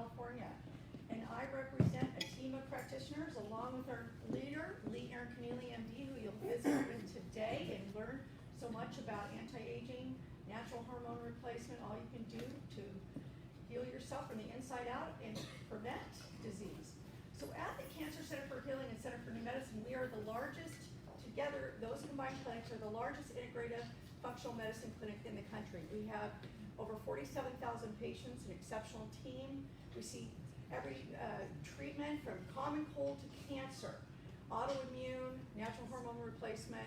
California. And I represent a team of practitioners along with our leader, Connealy, MD, who you'll visit with today and learn so much about anti-aging, natural hormone replacement, all you can do to heal yourself from the inside out and prevent disease. So at the Cancer Center for Healing and Center for New Medicine, we are the largest, together, those combined clinics are the largest integrative functional medicine clinic in the country. We have over 47,000 patients, an exceptional team. We see every treatment from common cold to cancer, autoimmune, natural hormone replacement.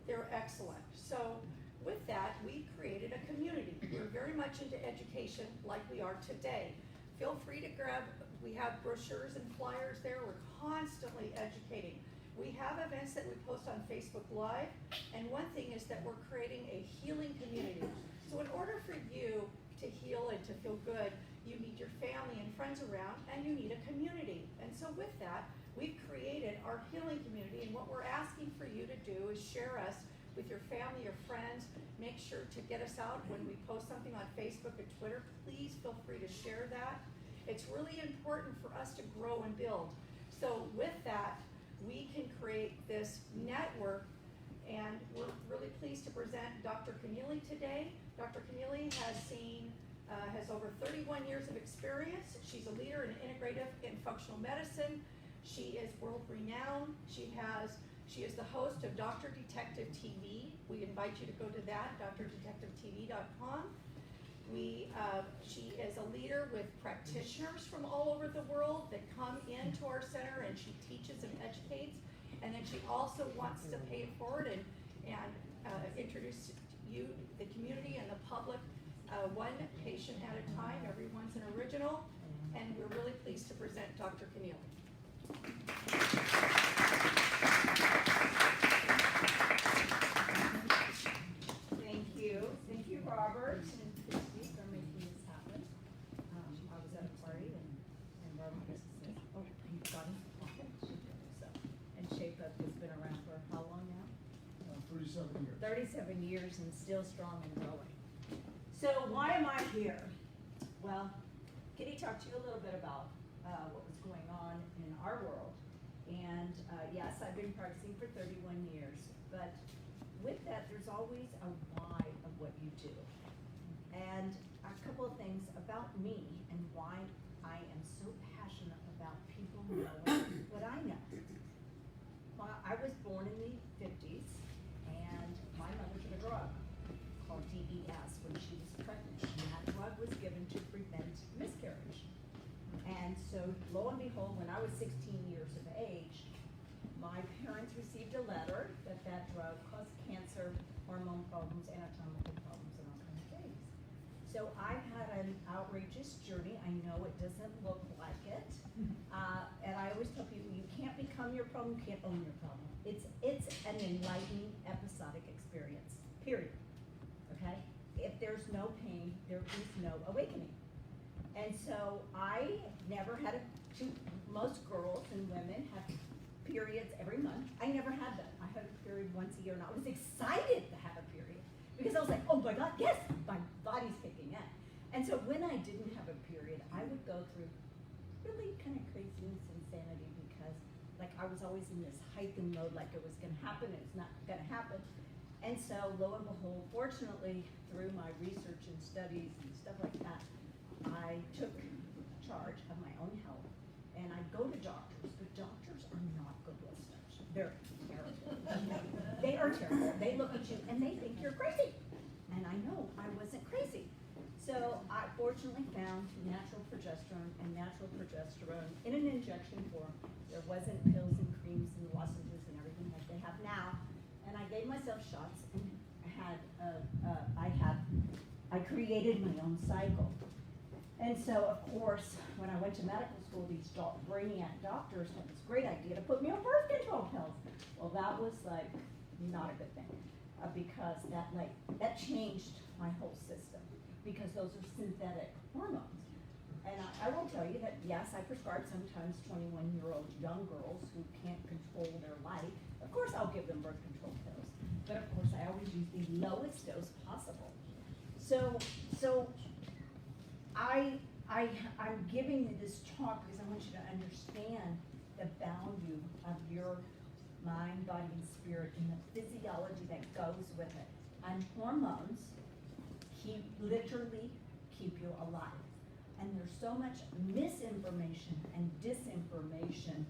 They're excellent. So with that, we created a community. We're very much into education like we are today. Feel free to grab, we have brochures and flyers there. We're constantly educating. We have events that we post on Facebook Live, and one thing is that we're creating a healing community. So in order for you to heal and to feel good, you need your family and friends around, and you need a community. And so with that, we've created our healing community, and what we're asking for you to do is share us with your family or friends. Make sure to get us out when we post something on Facebook and Twitter. Please feel free to share that. It's really important for us to grow and build. So with that, we can create this network, and we're really pleased to present Dr. Connealy today. Dr. Connealy has over 31 years of experience. She's a leader in integrative and functional medicine. She is world renowned. She is the host of Dr. Detective TV. We invite you to go to that, drdetectivetv.com. She is a leader with practitioners from all over the world that come into our center, and she teaches and educates. And then she also wants to pay it forward and introduce you, the community, and the public, one patient at a time. Everyone's an original, and we're really pleased to present Dr. Connealy. Thank you, Robert and Christy, for making this happen. I was at a party and Robert said, "Oh, you've got his pocket." And Shape Up has been around for how long now? 37 years. 37 years and still strong and growing. So why am I here? Well, Kitty talked to you a little bit about what was going on in our world. And yes, I've been practicing for 31 years, but with that, there's always a why of what you do. And a couple of things about me and why I am so passionate about people knowing what I know. I was born in the 50s, and my mother took a drug called DES when she was pregnant. And that drug was given to prevent miscarriage. And so, lo and behold, when I was 16 years of age, my parents received a letter that that drug caused cancer, hormone problems, anatomical problems, and all kinds of things. So I've had an outrageous journey. I know it doesn't look like it. And I always tell people, you can't become your problem, you can't own your problem. It's an enlightening episodic experience, period. Okay? If there's no pain, there is no awakening. And so I never had most girls and women have periods every month. I never had that. I had a period once a year, and I was excited to have a period because I was like, oh my God, yes, my body's kicking in. And so when I didn't have a period, I would go through really kind of craziness, insanity, because like I was always in this heightened mode, like it was going to happen, it's not going to happen. And so lo and behold, fortunately, through my research and studies and stuff like that, I took charge of my own health, and I'd go to doctors, but doctors are not good listeners. They're terrible. They are terrible. They look at you and they think you're crazy. And I know I wasn't crazy. So I fortunately found natural progesterone in an injection form. There wasn't pills and creams and lozenges and everything like they have now. And I gave myself shots, and I created my own cycle. And so, of course, when I went to medical school, these brainiac doctors had this great idea to put me on birth control pills. Well, that was like not a good thing, because that changed my whole system, because those are synthetic hormones. And I will tell you that, yes, I prescribe sometimes 21-year-old young girls who can't control their life. Of course, I'll give them birth control pills, but of course, I always use the lowest dose possible. So I'm giving you this talk because I want you to understand the value of your mind, body, and spirit, and the physiology that goes with it. And hormones literally keep you alive. And there's so much misinformation and disinformation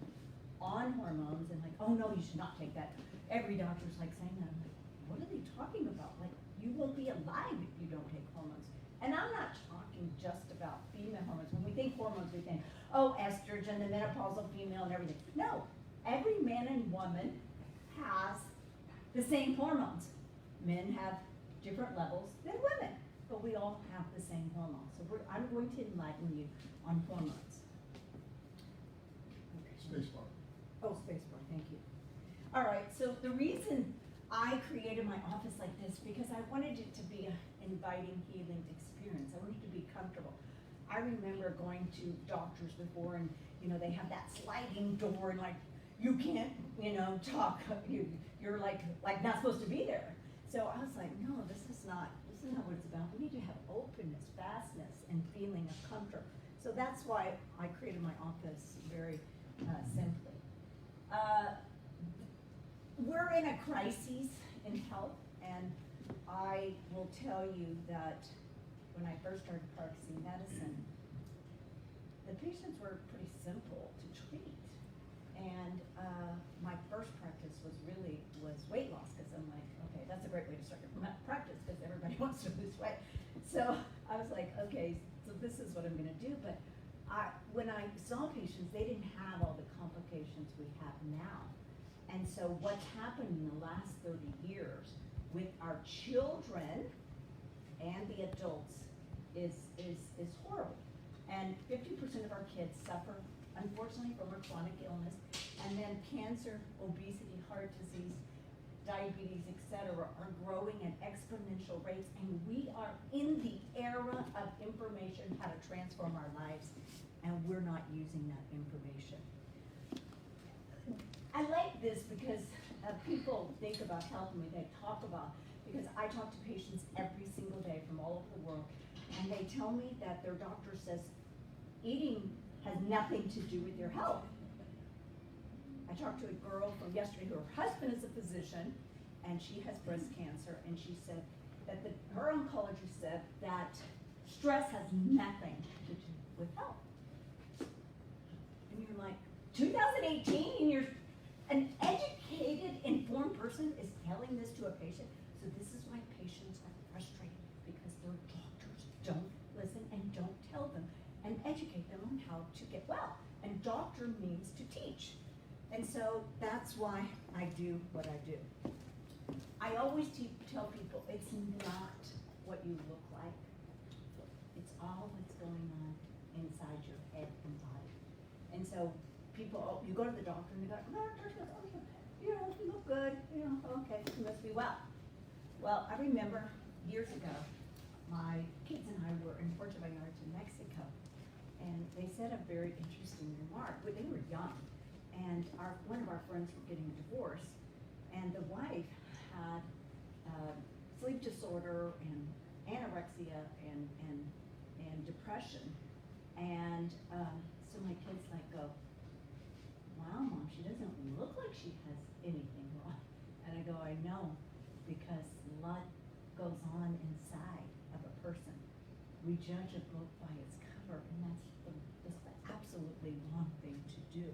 on hormones, and like, oh no, you should not take that. Every doctor's like saying that. I'm like, what are they talking about? Like, you won't be alive if you don't take hormones. And I'm not talking just about female hormones. When we think hormones, we think, oh, estrogen, the menopausal female and everything. No, every man and woman has the same hormones. Men have different levels than women, but we all have the same hormones. So I'm going to enlighten you on hormones. Spacebar. Oh, spacebar, thank you. All right, so the reason I created my office like this, because I wanted it to be an inviting, healing experience. I wanted it to be comfortable. I remember going to doctors before, and they have that sliding door, and like, you can't, talk. You're like not supposed to be there. So I was like, no, this is not what it's about. We need to have openness, vastness, and feeling of comfort. So that's why I created my office very simply. We're in a crisis in health, and I will tell you that when I first started practicing medicine, the patients were pretty simple to treat. And my first practice was weight loss, because I'm like, okay, that's a great way to start your practice, because everybody wants to lose weight. So I was like, okay, so this is what I'm gonna do. But when I saw patients, they didn't have all the complications we have now. And so what's happened in the last 30 years with our children and the adults is horrible. And 50% of our kids suffer, unfortunately, from a chronic illness. And then cancer, obesity, heart disease, diabetes, etc. are growing at exponential rates. And we are in the era of information, how to transform our lives, and we're not using that information. I like this because people think about health and they talk about, because I talk to patients every single day from all over the world, and they tell me that their doctor says eating has nothing to do with your health. I talked to a girl from yesterday, her husband is a physician, and she has breast cancer, and she said that her oncologist said that stress has nothing to do with health. And you're like, 2018, and an educated, informed person is telling this to a patient. So this is why patients are frustrated, because their doctors don't listen and don't tell them and educate them on how to get well. And doctor means to teach. And so that's why I do what I do. I always tell people it's not what you look like. It's all that's going on inside your head and body. And so people, you go to the doctor and they go, oh, doctor goes, oh, you look good, okay, you must be well. Well, I remember years ago, my kids and I were in Puerto Vallarta, Mexico, and they said a very interesting remark. Well, they were young, and one of our friends were getting a divorce, and the wife had sleep disorder and anorexia and depression, and so my kids go, wow, Mom, she doesn't look like she has anything wrong. And I go, I know, because a lot goes on inside of a person. We judge a book by its cover, and that's the absolutely wrong thing to do.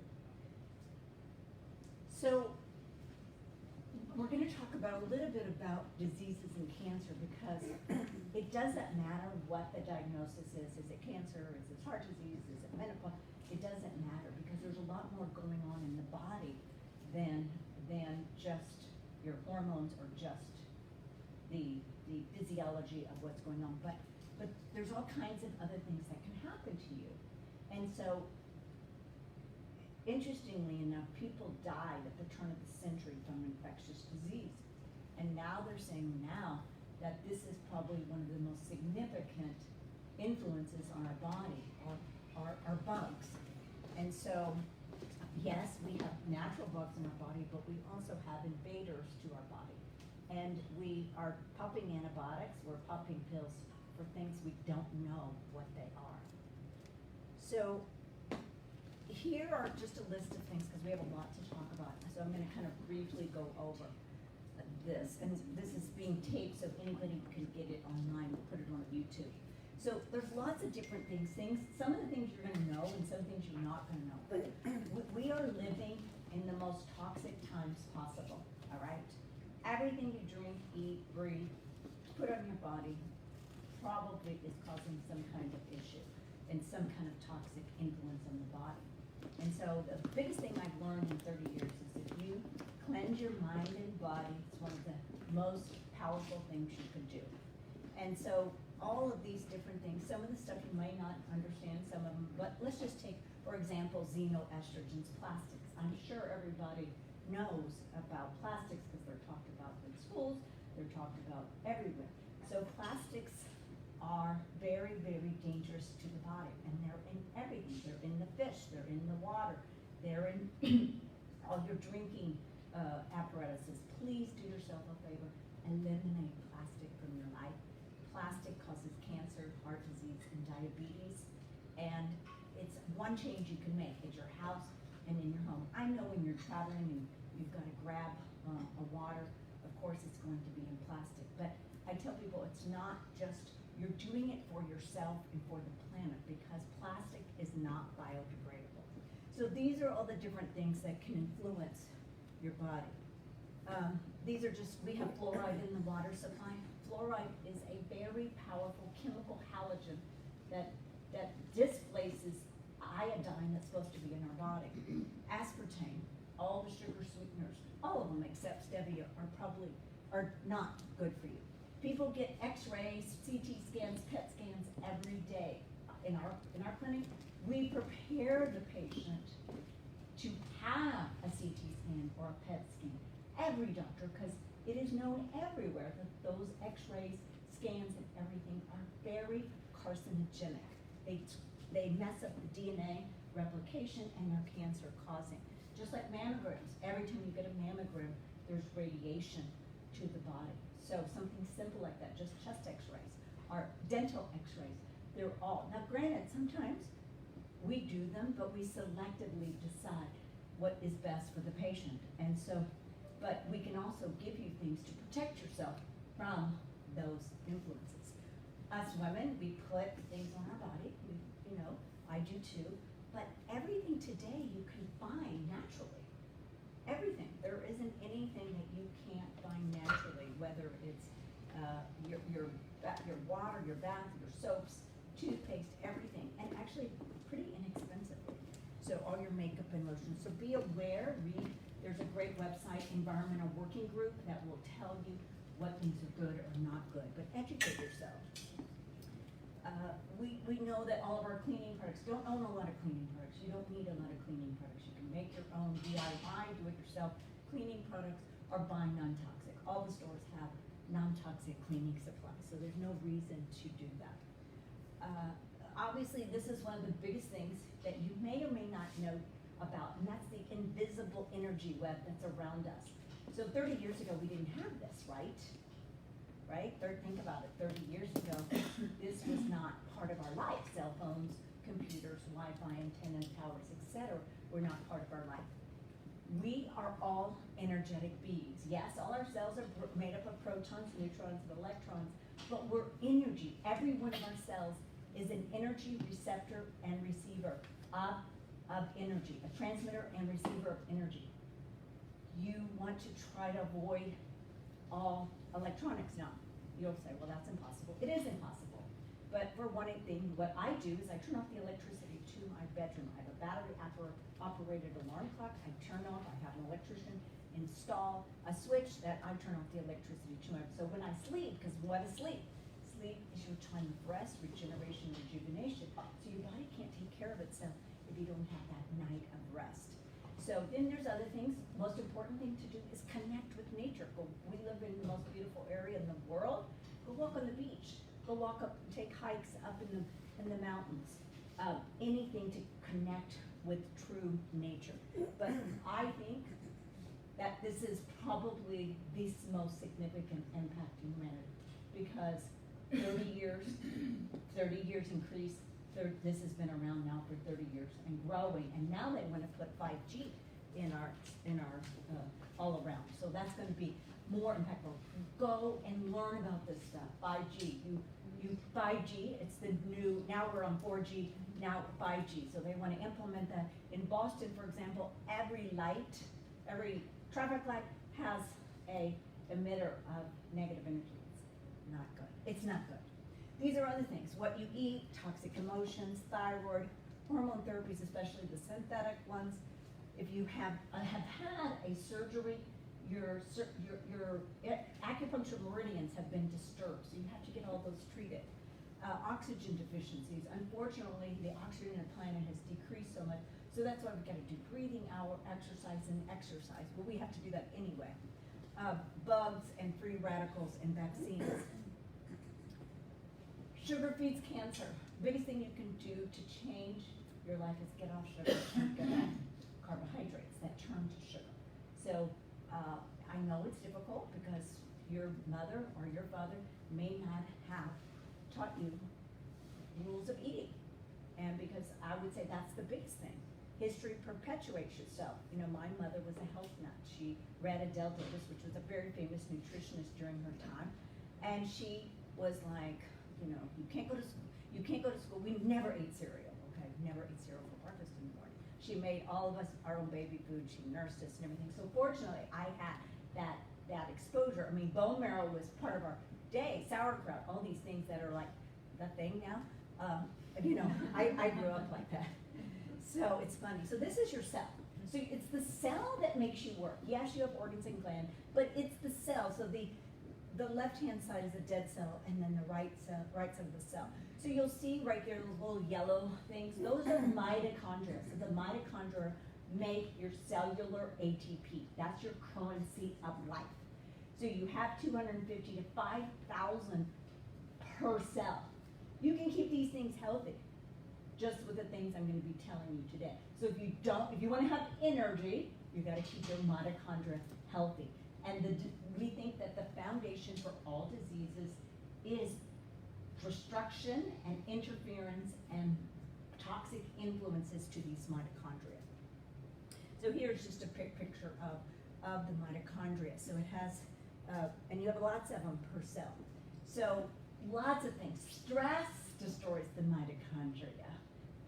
So we're going to talk about a little bit about diseases and cancer, because it doesn't matter what the diagnosis is. Is it cancer? Is it heart disease? Is it menopause? It doesn't matter, because there's a lot more going on in the body than just your hormones or just the physiology of what's going on. But there's all kinds of other things that can happen to you. And so, interestingly enough, people died at the turn of the century from infectious disease. And now they're saying that this is probably one of the most significant influences on our body, are bugs. And so, yes, we have natural bugs in our body, but we also have invaders to our body. And we are popping antibiotics, we're popping pills for things we don't know what they are. So here are just a list of things, because we have a lot to talk about. So I'm gonna kind of briefly go over this, and this is being taped, so anybody can get it online, we'll put it on YouTube. So there's lots of different things, some of the things you're gonna know and some things you're not gonna know. But we are living in the most toxic times possible, all right? Everything you drink, eat, breathe, put on your body probably is causing some kind of issue and some kind of toxic influence on the body. And so the biggest thing I've learned in 30 years is if you cleanse your mind and body, it's one of the most powerful things you can do. And so all of these different things, some of the stuff you may not understand, some of them, but let's just take, for example, xenoestrogens, plastics. I'm sure everybody knows about plastics because they're talked about in schools, they're talked about everywhere. So plastics are very, very dangerous to the body, and they're in everything. They're in the fish, they're in the water, they're in all your drinking apparatuses. Please do yourself a favor, eliminate plastic from your life. Plastic causes cancer, heart disease, and diabetes, and it's one change you can make at your house and in your home. I know when you're traveling and you've got to grab a water, of course it's going to be in plastic, but I tell people it's not just, you're doing it for yourself and for the planet, because plastic is not biodegradable. So these are all the different things that can influence your body. These are just, we have fluoride in the water supply. Fluoride is a very powerful chemical halogen that displaces iodine that's supposed to be in our body. Aspartame, all the sugar sweeteners, all of them except stevia are not good for you. People get x-rays, CT scans, PET scans every day. In our clinic, we prepare the patient to have a CT scan or a PET scan. Every doctor, because it is known everywhere that those x-rays, scans, and everything are very carcinogenic. They mess up the DNA replication and are cancer causing. Just like mammograms, every time you get a mammogram, there's radiation to the body. So something simple like that, just chest x-rays, or dental x-rays, they're all, now granted, sometimes we do them, but we selectively decide what is best for the patient. And so, but we can also give you things to protect yourself from those influences. Us women, we put things on our body, I do too, but everything today you can find naturally. Everything, there isn't anything that you can't find naturally, whether it's your water, your bath, your soaps, toothpaste, everything, and actually pretty inexpensively. So all your makeup and lotions. So be aware, read, there's a great website, Environmental Working Group, that will tell you what things are good or not good, but educate yourself. We know that all of our cleaning products, don't own a lot of cleaning products. You don't need a lot of cleaning products. You can make your own DIY, do-it-yourself cleaning products, or buy non-toxic. All the stores have non-toxic cleaning supplies, so there's no reason to do that. Obviously, this is one of the biggest things that you may or may not know about, and that's the invisible energy web that's around us. So 30 years ago, we didn't have this, right? Think about it, 30 years ago, this was not part of our life. Cell phones, computers, Wi-Fi, antennas, towers, etc. were not part of our life. We are all energetic beings. Yes, all our cells are made up of protons, neutrons, and electrons, but we're energy. Every one of our cells is an energy receptor and receiver of energy, a transmitter and receiver of energy. You want to try to avoid all electronics now. You'll say, well, that's impossible. It is impossible. But for one thing, what I do is I turn off the electricity to my bedroom. I have a battery operated alarm clock. I turn off, I have an electrician install a switch that I turn off the electricity to it. So when I sleep, because what is sleep? Sleep is your time of rest, regeneration, rejuvenation. So your body can't take care of itself if you don't have that night of rest. So then there's other things. Most important thing to do is connect with nature. We live in the most beautiful area in the world. Go walk on the beach. Go walk up, take hikes up in the mountains. Anything to connect with true nature. But I think that this is probably the most significant impact in humanity, because 30 years increase this has been around now for 30 years and growing, and now they want to put 5G in our all around. So that's going to be more impactful. Go and learn about this stuff. 5G. You 5G. It's the new. Now we're on 4G. Now 5G. So they want to implement that in Boston, for example. Every light, every traffic light has a emitter of negative energy. It's not good. It's not good. These are other things. What you eat, toxic emotions, thyroid, hormone therapies, especially the synthetic ones. If you have had a surgery, your acupuncture meridians have been disturbed, so you have to get all those treated. Oxygen deficiencies. Unfortunately, the oxygen in the planet has decreased so much, so that's why we've got to do breathing hour exercise and exercise. Well, we have to do that anyway. Bugs and free radicals and vaccines. Sugar feeds cancer. Biggest thing you can do to change your life is get off sugar, get off carbohydrates that turn to sugar. So I know it's difficult because your mother or your father may not have taught you rules of eating. And because I would say that's the biggest thing. History perpetuates yourself. You know, my mother was a health nut. She read Adele Davis, which was a very famous nutritionist during her time. And she was like, you know, you can't go to school. You can't go to school. We never ate cereal, okay? Never ate cereal for breakfast in the morning. She made all of us our own baby food. She nursed us and everything. So fortunately, I had that exposure. I mean, bone marrow was part of our day. Sauerkraut, all these things that are like the thing now. You know, I grew up like that. So it's funny. So this is your cell. So it's the cell that makes you work. Yes, you have organs and glands, but it's the cell. So the left-hand side is a dead cell, and then the right side of the cell. So you'll see right there those little yellow things. Those are mitochondria. So the mitochondria make your cellular ATP. That's your currency of life. So you have 250 to 5,000 per cell. You can keep these things healthy just with the things I'm going to be telling you today. So if you want to have energy, you got to keep your mitochondria healthy. And we think that the foundation for all diseases is destruction and interference and toxic influences to these mitochondria. So here's just a picture of the mitochondria. So it has, and you have lots of them per cell. So lots of things. Stress destroys the mitochondria.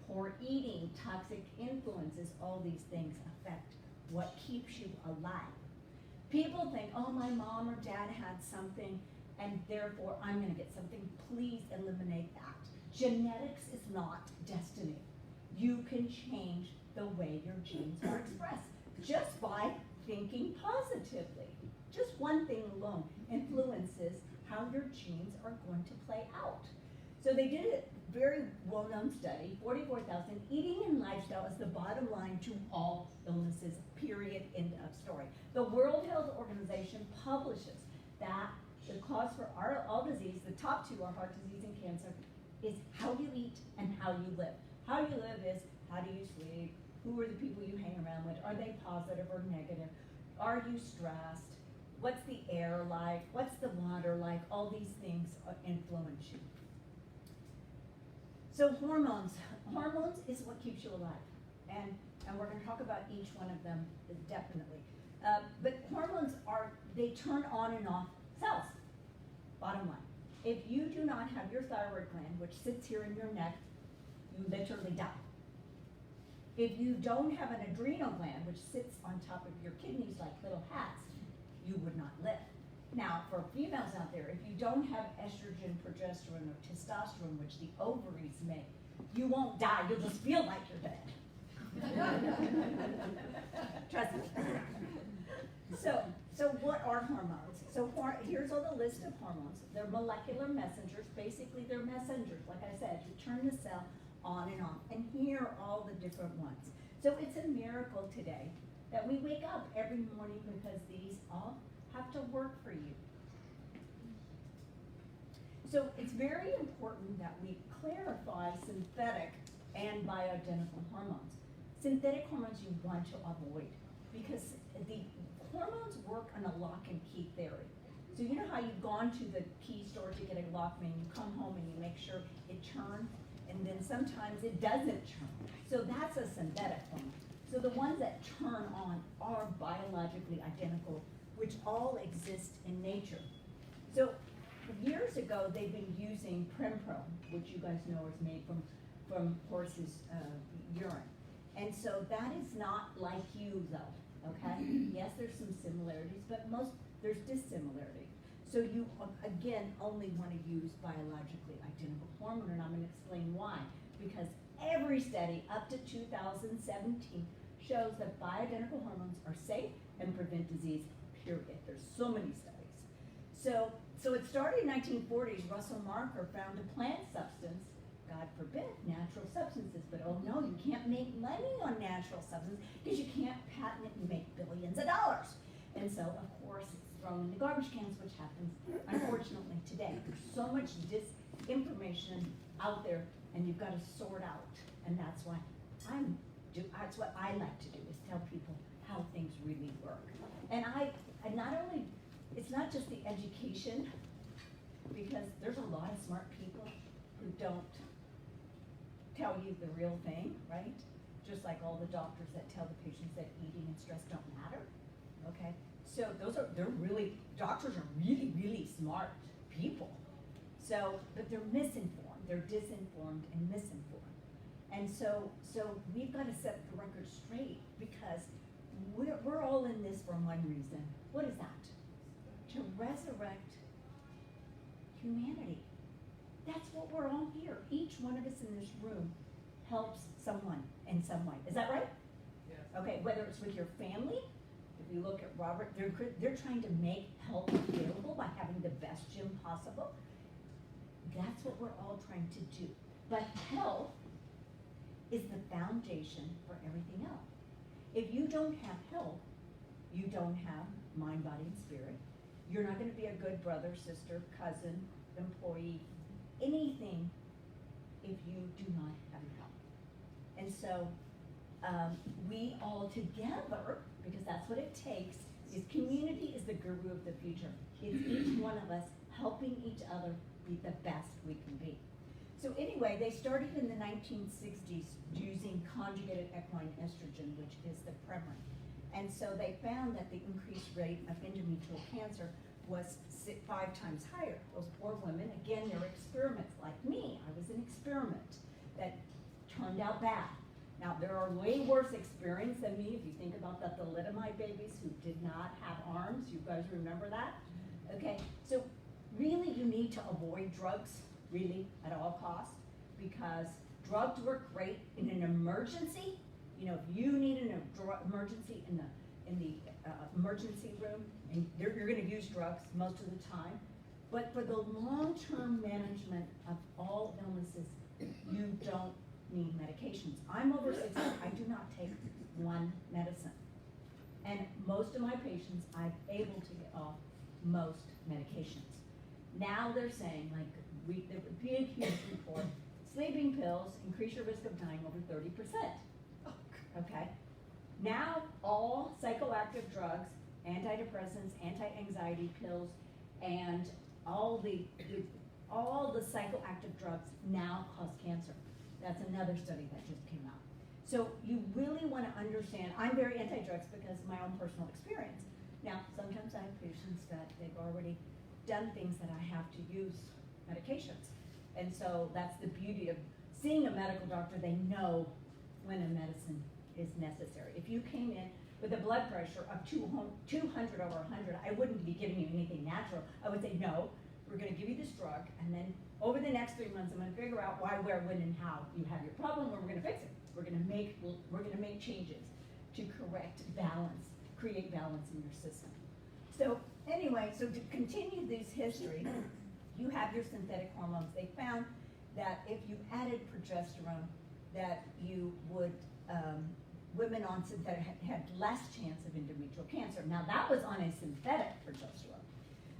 Poor eating, toxic influences, all these things affect what keeps you alive. People think, oh, my mom or dad had something, and therefore I'm going to get something. Please eliminate that. Genetics is not destiny. You can change the way your genes are expressed just by thinking positively. Just one thing alone influences how your genes are going to play out. So they did a very well-known study, 44,000, eating and lifestyle is the bottom line to all illnesses, period, end of story. The World Health Organization publishes that the cause for all disease, the top two are heart disease and cancer, is how you eat and how you live. How you live is, how do you sleep? Who are the people you hang around with? Are they positive or negative? Are you stressed? What's the air like? What's the water like? All these things influence you. So hormones. Hormones is what keeps you alive. And we're going to talk about each one of them definitely. But hormones they turn on and off cells, bottom line. If you do not have your thyroid gland, which sits here in your neck, you literally die. If you don't have an adrenal gland, which sits on top of your kidneys like little hats, you would not live. Now, for females out there, if you don't have estrogen, progesterone, or testosterone, which the ovaries make, you won't die. You'll just feel like you're dead. Trust me. So what are hormones? So here's all the list of hormones. They're molecular messengers. Basically, they're messengers. Like I said, you turn the cell on and off. And here are all the different ones. So it's a miracle today that we wake up every morning because these all have to work for you. So it's very important that we clarify synthetic and bioidentical hormones. Synthetic hormones you want to avoid because the hormones work on a lock and key theory. So you know how you've gone to the key store to get a lock and you come home and you make sure it turns and and then sometimes it doesn't turn. So that's a synthetic hormone. So the ones that turn on are biologically identical, which all exist in nature. So years ago, they've been using Prempro, which you guys know is made from horses' urine. And so that is not like you though, okay? Yes, there's some similarities, but there's dissimilarity. So you, again, only want to use biologically identical hormone, and I'm going to explain why. Because every study up to 2017 shows that bioidentical hormones are safe and prevent disease, period. There's so many studies. So it started in 1940s. Russell Marker found a plant substance, God forbid, natural substances, but oh no, you can't make money on natural substances because you can't patent it and make billions of dollars. And so, of course, it's thrown in the garbage cans, which happens, unfortunately, today. There's so much disinformation out there, and you've got to sort out. And that's why that's what I like to do, is tell people how things really work. And I not only, it's not just the education, because there's a lot of smart people who don't tell you the real thing, right? Just like all the doctors that tell the patients that eating and stress don't matter, okay? So doctors are really, really smart people. So, but they're misinformed, they're disinformed and misinformed. And so we've got to set the record straight, because we're all in this for one reason. What is that? To resurrect humanity. That's what we're all here. Each one of us in this room helps someone in some way. Is that right? Yes. Okay, whether it's with your family, if you look at Robert, they're trying to make health available by having the best gym possible. That's what we're all trying to do. But health is the foundation for everything else. If you don't have health, you don't have mind, body, and spirit. You're not going to be a good brother, sister, cousin, employee, anything if you do not have health. And so we all together, because that's what it takes, is community is the guru of the future. It's each one of us helping each other be the best we can be. So anyway, they started in the 1960s using conjugated equine estrogen, which is the Premarin. And so they found that the increased rate of endometrial cancer was 5 times higher. Those poor women, again, they're experiments like me. I was an experiment that turned out bad. Now, there are way worse experiments than me. If you think about the thalidomide babies who did not have arms, you guys remember that? Okay, so really you need to avoid drugs, really, at all costs, because drugs work great in an emergency. You know, if you need an emergency in the emergency room, and you're going to use drugs most of the time, but for the long-term management of all illnesses, you don't need medications. I'm over 60, I do not take one medicine. And most of my patients, I'm able to get off most medications. Now they're saying, like, there would be a huge report, sleeping pills increase your risk of dying over 30%. Okay? Now all psychoactive drugs, antidepressants, anti-anxiety pills, and all the psychoactive drugs now cause cancer. That's another study that just came out. So you really want to understand, I'm very anti-drugs because of my own personal experience. Now, sometimes I have patients that they've already done things that I have to use medications. And so that's the beauty of seeing a medical doctor. They know when a medicine is necessary. If you came in with a blood pressure of 200 over 100, I wouldn't be giving you anything natural. I would say, no, we're going to give you this drug, and then over the next 3 months, I'm going to figure out why, where, when, and how you have your problem, and we're going to fix it. We're going to make changes to correct balance, create balance in your system. So anyway, so to continue this history, you have your synthetic hormones. They found that if you added progesterone, that you would, women on synthetic had less chance of endometrial cancer. Now that was on a synthetic progesterone.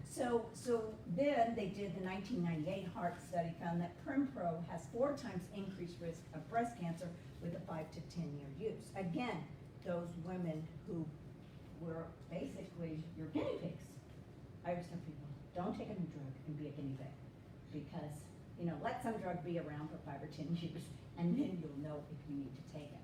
So then they did the 1998 Heart study, found that Prempro has 4 times increased risk of breast cancer with a 5 to 10 year use. Again, those women who were basically your guinea pigs. I always tell people, don't take a new drug and be a guinea pig, because let some drug be around for 5 or 10 years, and then you'll know if you need to take it.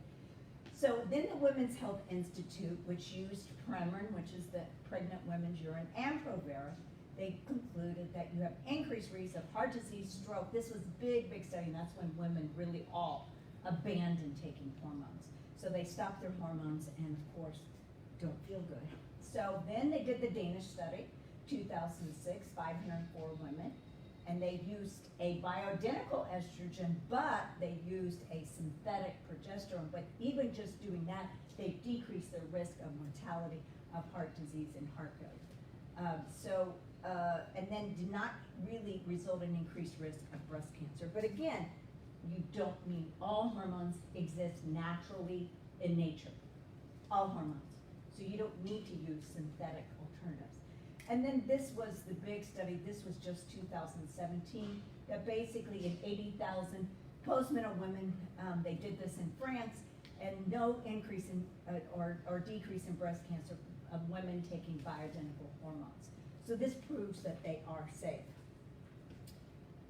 So then the Women's Health Institute, which used Premarin, which is the pregnant women's urine, and Provera, they concluded that you have increased risk of heart disease, stroke. This was a big, big study, and that's when women really all abandoned taking hormones. So they stopped their hormones and, of course, don't feel good. So then they did the Danish study, 2006, 504 women, and they used a bioidentical estrogen, but they used a synthetic progesterone. But even just doing that, they decreased their risk of mortality of heart disease and heart failure. And then did not really result in increased risk of breast cancer. But again, you don't need all hormones exist naturally in nature, all hormones. So you don't need to use synthetic alternatives. And then this was the big study, this was just 2017, that basically in 80,000 postnatal women, they did this in France, and no increase in, or decrease in breast cancer of women taking bioidentical hormones. So this proves that they are safe.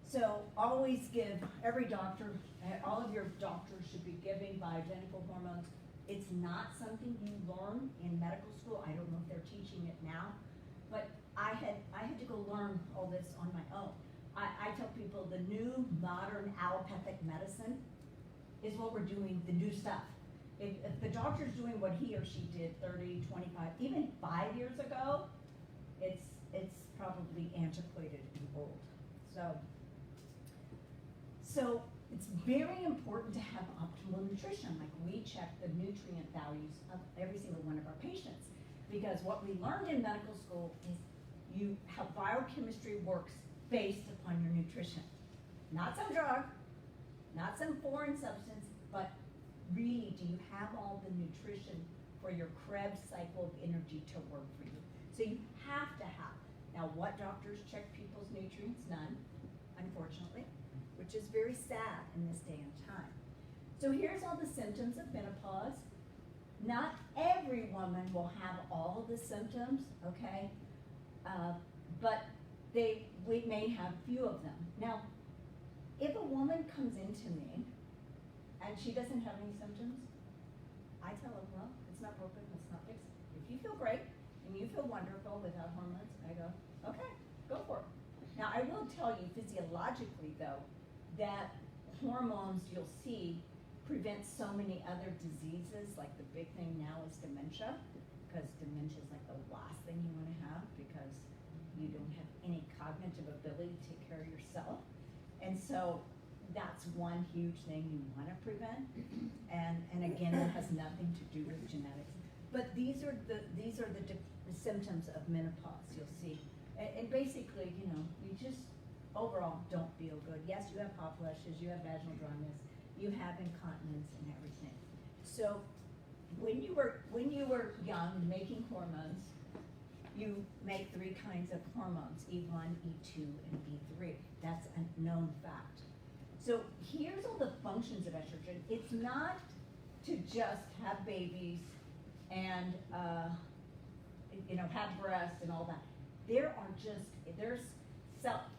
So always give, every doctor, all of your doctors should be giving bioidentical hormones. It's not something you learn in medical school. I don't know if they're teaching it now, but I had to go learn all this on my own. I tell people the new modern allopathic medicine is what we're doing, the new stuff. If the doctor's doing what he or she did 30, 25, even 5 years ago, it's probably antiquated and old. So it's very important to have optimal nutrition. Like we check the nutrient values of every single one of our patients, because what we learned in medical school is how biochemistry works based upon your nutrition. Not some drug, not some foreign substance, but really, do you have all the nutrition for your Krebs cycle of energy to work for you? So you have to have. Now, what doctors check people's nutrients? None, unfortunately, which is very sad in this day and time. So here's all the symptoms of menopause. Not every woman will have all the symptoms, okay? But we may have few of them. Now, if a woman comes into me and she doesn't have any symptoms, I tell her, well, it's not broken, it's not fixed. If you feel great and you feel wonderful without hormones, I go, okay, go for it. Now, I will tell you physiologically, though, that hormones, you'll see, prevent so many other diseases. Like the big thing now is dementia, because dementia is like the last thing you want to have, because you don't have any cognitive ability to take care of yourself. And so that's one huge thing you want to prevent. And again, it has nothing to do with genetics. But these are the symptoms of menopause, you'll see. And basically, you just overall don't feel good. Yes, you have hot flushes, you have vaginal dryness, you have incontinence and everything. So when you were young and making hormones, you make 3 kinds of hormones, E1, E2, and E3. That's a known fact. So here's all the functions of estrogen. It's not to just have babies and have breasts and all that. There's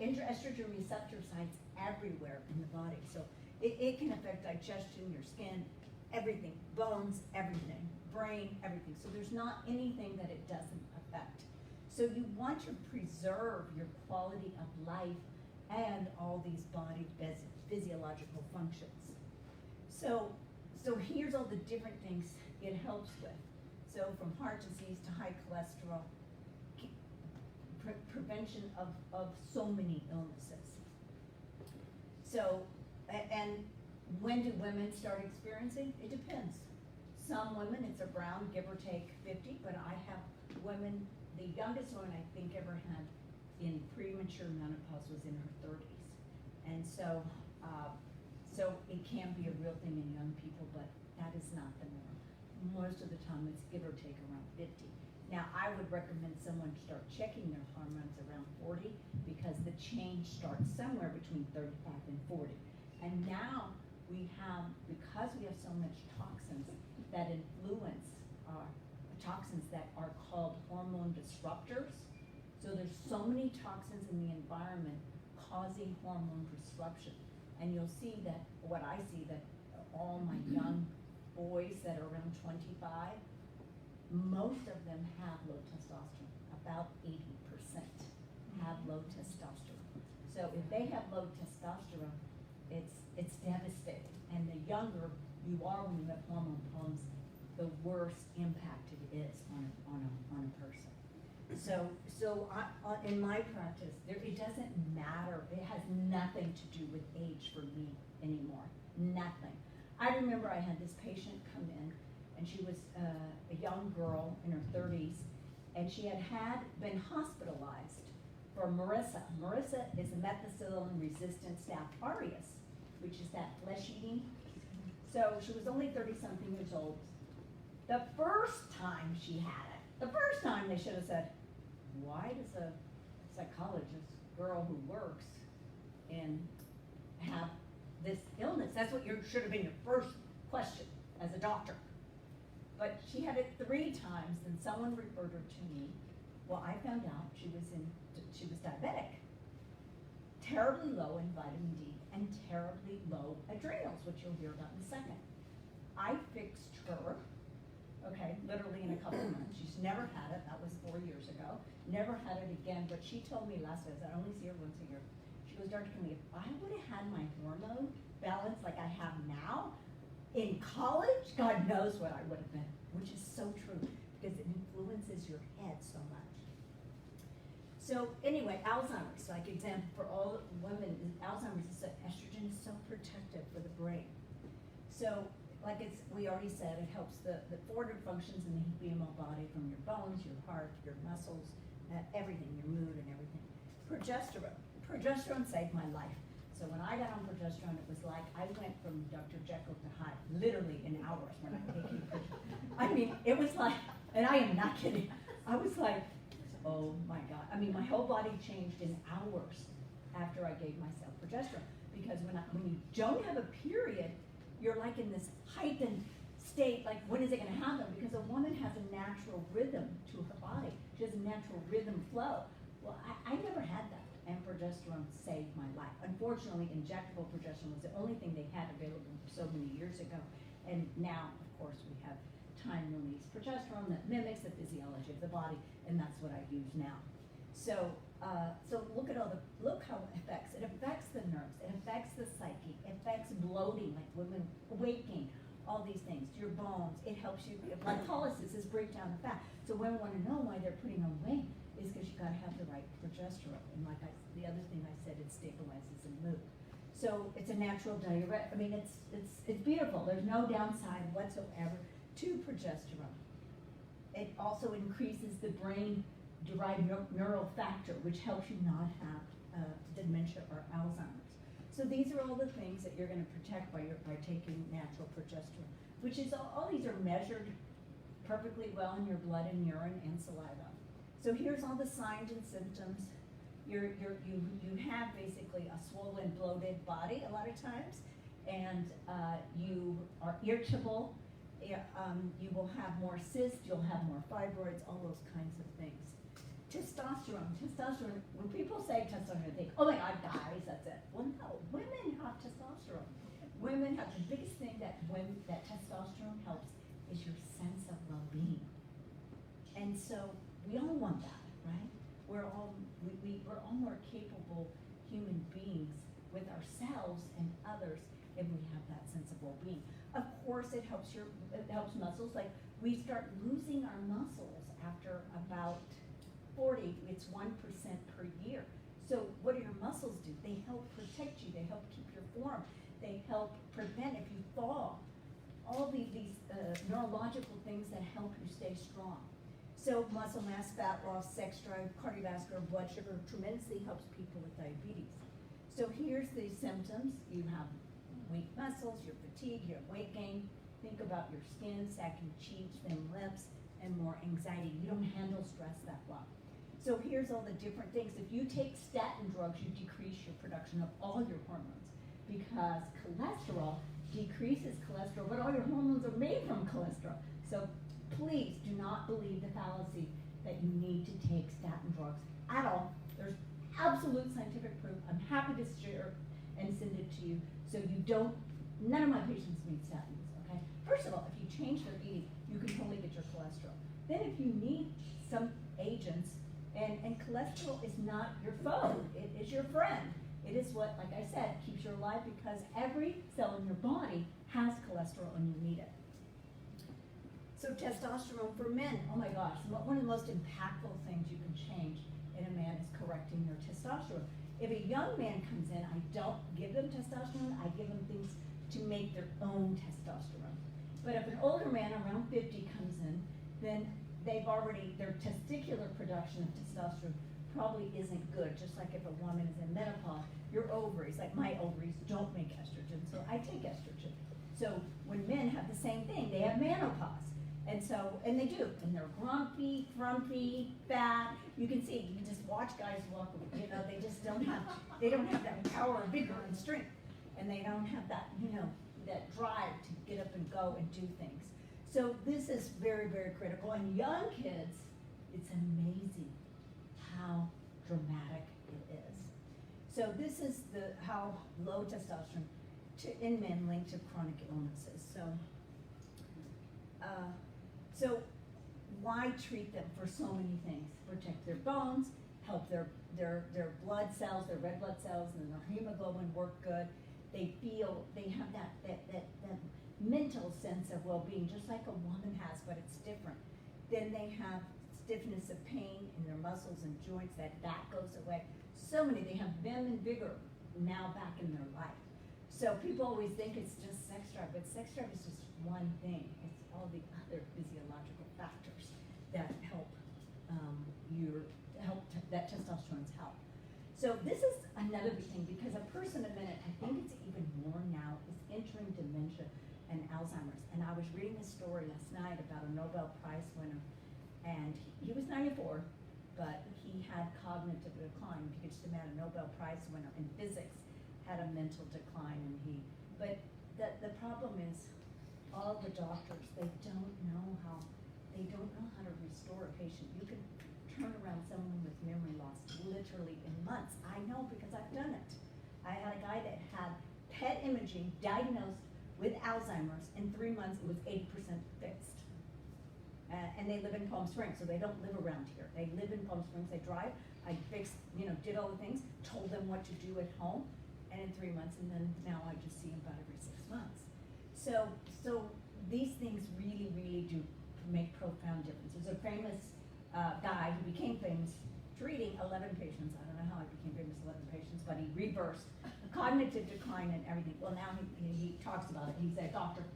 estrogen receptor sites everywhere in the body. So it can affect digestion, your skin, everything, bones, everything, brain, everything. So there's not anything that it doesn't affect. So you want to preserve your quality of life and all these body physiological functions. So here's all the different things it helps with. So from heart disease to high cholesterol, prevention of so many illnesses. So, and when do women start experiencing? It depends. Some women, it's around give or take 50, but I have women, the youngest one I think ever had in premature menopause was in her 30s. And so it can be a real thing in young people, but that is not the norm. Most of the time it's give or take around 50. Now, I would recommend someone start checking their hormones around 40, because the change starts somewhere between 35 and 40. And now because we have so much toxins that influence toxins that are called hormone disruptors. So there's so many toxins in the environment causing hormone disruption. And you'll see that, what I see, that all my young boys that are around 25, most of them have low testosterone. About 80% have low testosterone. So if they have low testosterone, it's devastating. And the younger you are when you have hormone problems, the worse impact it is on a person. So in my practice, it doesn't matter. It has nothing to do with age for me anymore. Nothing. I remember I had this patient come in, and she was a young girl in her 30s, and she had been hospitalized for MRSA. MRSA is a methicillin-resistant staph aureus, which is that flesh-eating. So she was only 30-something years old. The first time she had it, the first time they should have said, why does a psychologist girl who works and have this illness? That's what should have been your first question as a doctor. But she had it 3 times, and someone referred her to me. Well, I found out she was diabetic, terribly low in vitamin D, and terribly low adrenals, which you'll hear about in a second. I fixed her, okay, literally in a couple of months. She's never had it. That was 4 years ago. Never had it again, but she told me last visit, I only see her once a year. She goes, Dr. Connealy, if I would have had my hormone balance like I have now in college, God knows what I would have been, which is so true because it influences your head so much. So anyway, Alzheimer's, like example for all women, Alzheimer's is estrogen is so protective for the brain. So like we already said, it helps the 4 different functions in the female body, from your bones, your heart, your muscles, everything, your mood and everything. Progesterone saved my life. So when I got on progesterone, it was like I went from Dr. Jekyll to Hyde, literally in hours when I'm taking progesterone. I mean, it was like, and I am not kidding, I was like, oh my God. I mean, my whole body changed in hours after I gave myself progesterone. Because when you don't have a period, you're like in this heightened state, like when is it gonna happen? Because a woman has a natural rhythm to her body. She has a natural rhythm flow. Well, I never had that, and progesterone saved my life. Unfortunately, injectable progesterone was the only thing they had available so many years ago. And now, of course, we have time-release progesterone that mimics the physiology of the body, and that's what I use now. So look how it affects. It affects the nerves. It affects the psyche. It affects bloating, like women, weight gain, all these things. Your bones. It helps you. Lipolysis is break down the fat. So women want to know why they're putting on weight is because you got to have the right progesterone. And like the other thing I said, it stabilizes the mood. So it's a natural diuretic. I mean, it's beautiful. There's no downside whatsoever to progesterone. It also increases the brain-derived neural factor, which helps you not have dementia or Alzheimer's. So these are all the things that you're going to protect by taking natural progesterone, which is all these are measured perfectly well in your blood and urine and saliva. So here's all the signs and symptoms. You have basically a swollen, bloated body a lot of times, and you are irritable. You will have more cysts, you'll have more fibroids, all those kinds of things. Testosterone, when people say testosterone, they think, oh my God, guys, that's it. Well, no, women have testosterone. Women have, the biggest thing that testosterone helps is your sense of well-being. And so we all want that, right? We're all more capable human beings with ourselves and others if we have that sense of well-being. Of course, it helps muscles. Like we start losing our muscles after about 40. It's 1% per year. So what do your muscles do? They help protect you. They help keep your form. They help prevent if you fall. All these neurological things that help you stay strong. So muscle mass, fat loss, sex drive, cardiovascular, blood sugar tremendously helps people with diabetes. So here's the symptoms. You have weak muscles, you're fatigued, you have weight gain. Think about your skin, sagging cheeks, thin lips, and more anxiety. You don't handle stress that well. So here's all the different things. If you take statin drugs, you decrease your production of all your hormones because cholesterol decreases cholesterol, but all your hormones are made from cholesterol. So please do not believe the fallacy that you need to take statin drugs at all. There's absolute scientific proof. I'm happy to share and send it to you so you don't, none of my patients need statins, okay? First of all, if you change their eating, you can totally get your cholesterol. Then if you need some agents, and cholesterol is not your foe, it is your friend. It is what, like I said, keeps you alive because every cell in your body has cholesterol and you need it. So testosterone for men, oh my gosh, one of the most impactful things you can change in a man is correcting your testosterone. If a young man comes in, I don't give them testosterone, I give them things to make their own testosterone. But if an older man around 50 comes in, then they've already, their testicular production of testosterone probably isn't good, just like if a woman is in menopause, your ovaries, like my ovaries, don't make estrogen, so I take estrogen. So when men have the same thing, they have menopause. And so, and they do, and they're grumpy, frumpy, fat. You can see, you can just watch guys walk, you know, they just don't have that power, vigor, and strength. And they don't have that, you know, that drive to get up and go and do things. So this is very, very critical. And young kids, it's amazing how dramatic it is. So this is how low testosterone in men linked to chronic illnesses. So why treat them for so many things? Protect their bones, help their blood cells, their red blood cells, and their hemoglobin work good. They feel, they have that mental sense of well-being, just like a woman has, but it's different. Then they have stiffness of pain in their muscles and joints, that goes away. So many, they have vim and vigor now back in their life. So people always think it's just sex drive, but sex drive is just one thing. It's all the other physiological factors that help that testosterone's help. So this is another big thing because a person a minute, I think it's even more now, is entering dementia and Alzheimer's. And I was reading a story last night about a Nobel Prize winner, and he was 94, but he had cognitive decline. You could just imagine a Nobel Prize winner in physics had a mental decline, and but the problem is all the doctors, they don't know how to restore a patient. You can turn around someone with memory loss literally in months. I know because I've done it. I had a guy that had PET imaging diagnosed with Alzheimer's. In 3 months, it was 80% fixed. And they live in Palm Springs, so they don't live around here. They live in Palm Springs, they drive. I fixed, did all the things, told them what to do at home, and in 3 months, and then now I just see him about every 6 months. So these things really, really do make profound difference. There's a famous guy who became famous treating 11 patients. I don't know how he became famous 11 patients, but he reversed cognitive decline and everything. Well, now he talks about it. He's a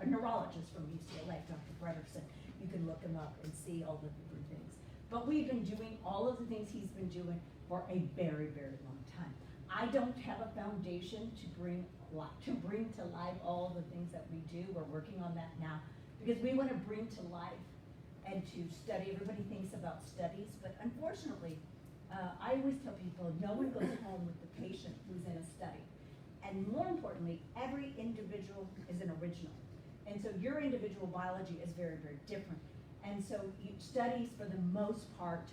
neurologist from UCLA, Dr. Fredersen. You can look him up and see all the different things. But we've been doing all of the things he's been doing for a very, very long time. I don't have a foundation to bring to life all the things that we do. We're working on that now because we want to bring to life and to study. Everybody thinks about studies, but unfortunately, I always tell people no one goes home with the patient who's in a study. And more importantly, every individual is an original. And so your individual biology is very, very different. And so studies, for the most part,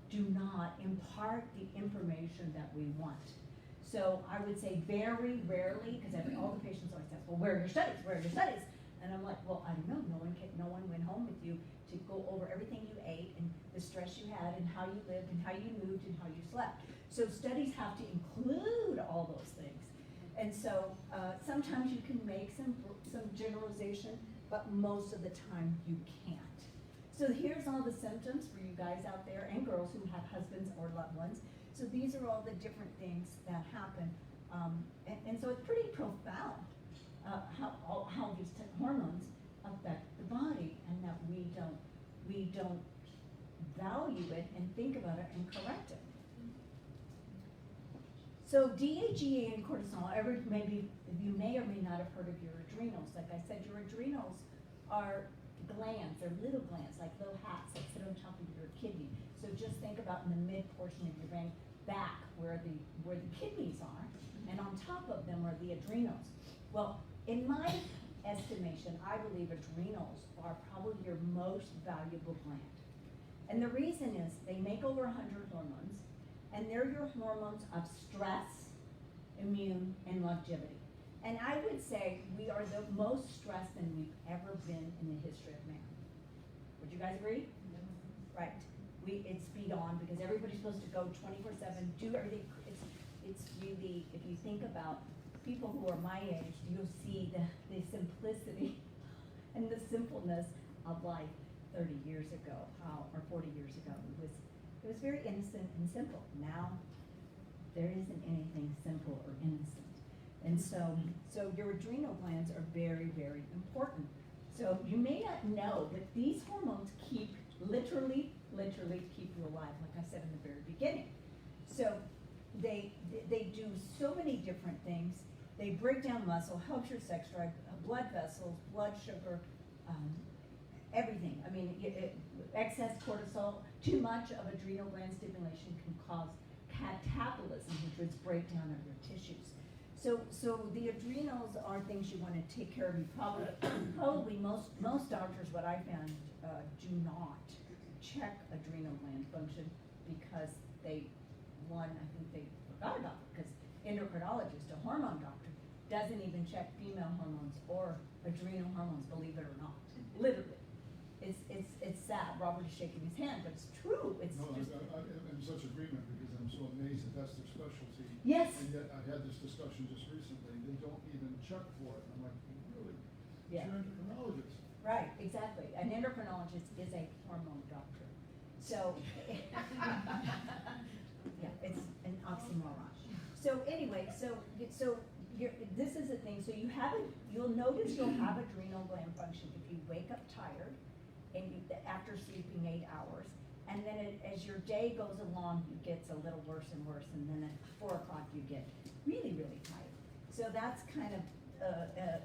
do not impart the information that we want. So I would say very rarely, because all the patients always ask, well, where are your studies? Where are your studies? And I'm like, well, I don't know. No one went home with you to go over everything you ate and the stress you had and how you lived and how you moved and how you slept. So studies have to include all those things. And so sometimes you can make some generalization, but most of the time you can't. So here's all the symptoms for you guys out there and girls who have husbands or loved ones. So these are all the different things that happen. And so it's pretty profound how these hormones affect the body, and that we don't value it and think about it and correct it. So DHEA and cortisol, maybe you may or may not have heard of your adrenals. Like I said, your adrenals are glands, they're little glands, like little hats that sit on top of your kidney. So just think about in the mid portion of your brain, back where the kidneys are, and on top of them are the adrenals. Well, in my estimation, I believe adrenals are probably your most valuable gland. And the reason is they make over 100 hormones. And they're your hormones of stress, immune, and longevity. And I would say we are the most stressed than we've ever been in the history of man. Would you guys agree? Right. It's beyond, because everybody's supposed to go 24/7, do everything. It's really, if you think about people who are my age, you'll see the simplicity and the simpleness of life 30 years ago, or 40 years ago. It was very innocent and simple. Now, there isn't anything simple or innocent. And so your adrenal glands are very, very important. So you may not know that these hormones literally keep you alive, like I said in the very beginning. So they do so many different things. They break down muscle, helps your sex drive, blood vessels, blood sugar, everything. I mean, excess cortisol, too much of adrenal gland stimulation can cause catabolism, which is breakdown of your tissues. So the adrenals are things you want to take care of. You probably most doctors, what I found, do not check adrenal gland function because I think they forgot about it, because endocrinologist, a hormone doctor, doesn't even check female hormones or adrenal hormones, believe it or not. Literally. It's sad. Robert is shaking his hand, but it's true. It's No, just, I'm in such agreement, because I'm so amazed that that's their specialty. yes. And yet, I had this discussion just recently, they don't even check for it. I'm like, really? Yeah. You're an endocrinologist. Right, exactly. An endocrinologist is a hormone doctor. So, yeah, it's an oxymoron. So anyway, this is the thing. So you'll notice you'll have adrenal gland function if you wake up tired and after sleeping 8 hours. And then as your day goes along, it gets a little worse and worse. And then at 4 o'clock, you get really, really tired. So that's kind of,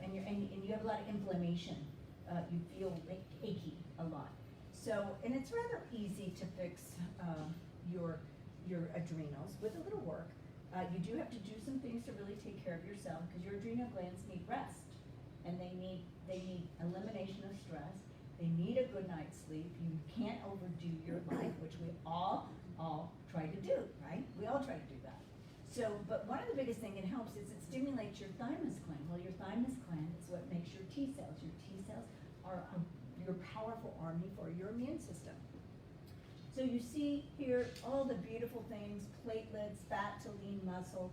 and you have a lot of inflammation. You feel like achy a lot. So, and it's rather easy to fix your adrenals with a little work. You do have to do some things to really take care of yourself, because your adrenal glands need rest, and they need elimination of stress. They need a good night's sleep. You can't overdo your life, which we all try to do, right? We all try to do that. So, but one of the biggest thing it helps is it stimulates your thymus gland. Well, your thymus gland is what makes your T cells. Your T cells are your powerful army for your immune system. So you see here all the beautiful things: platelets, fat to lean muscle,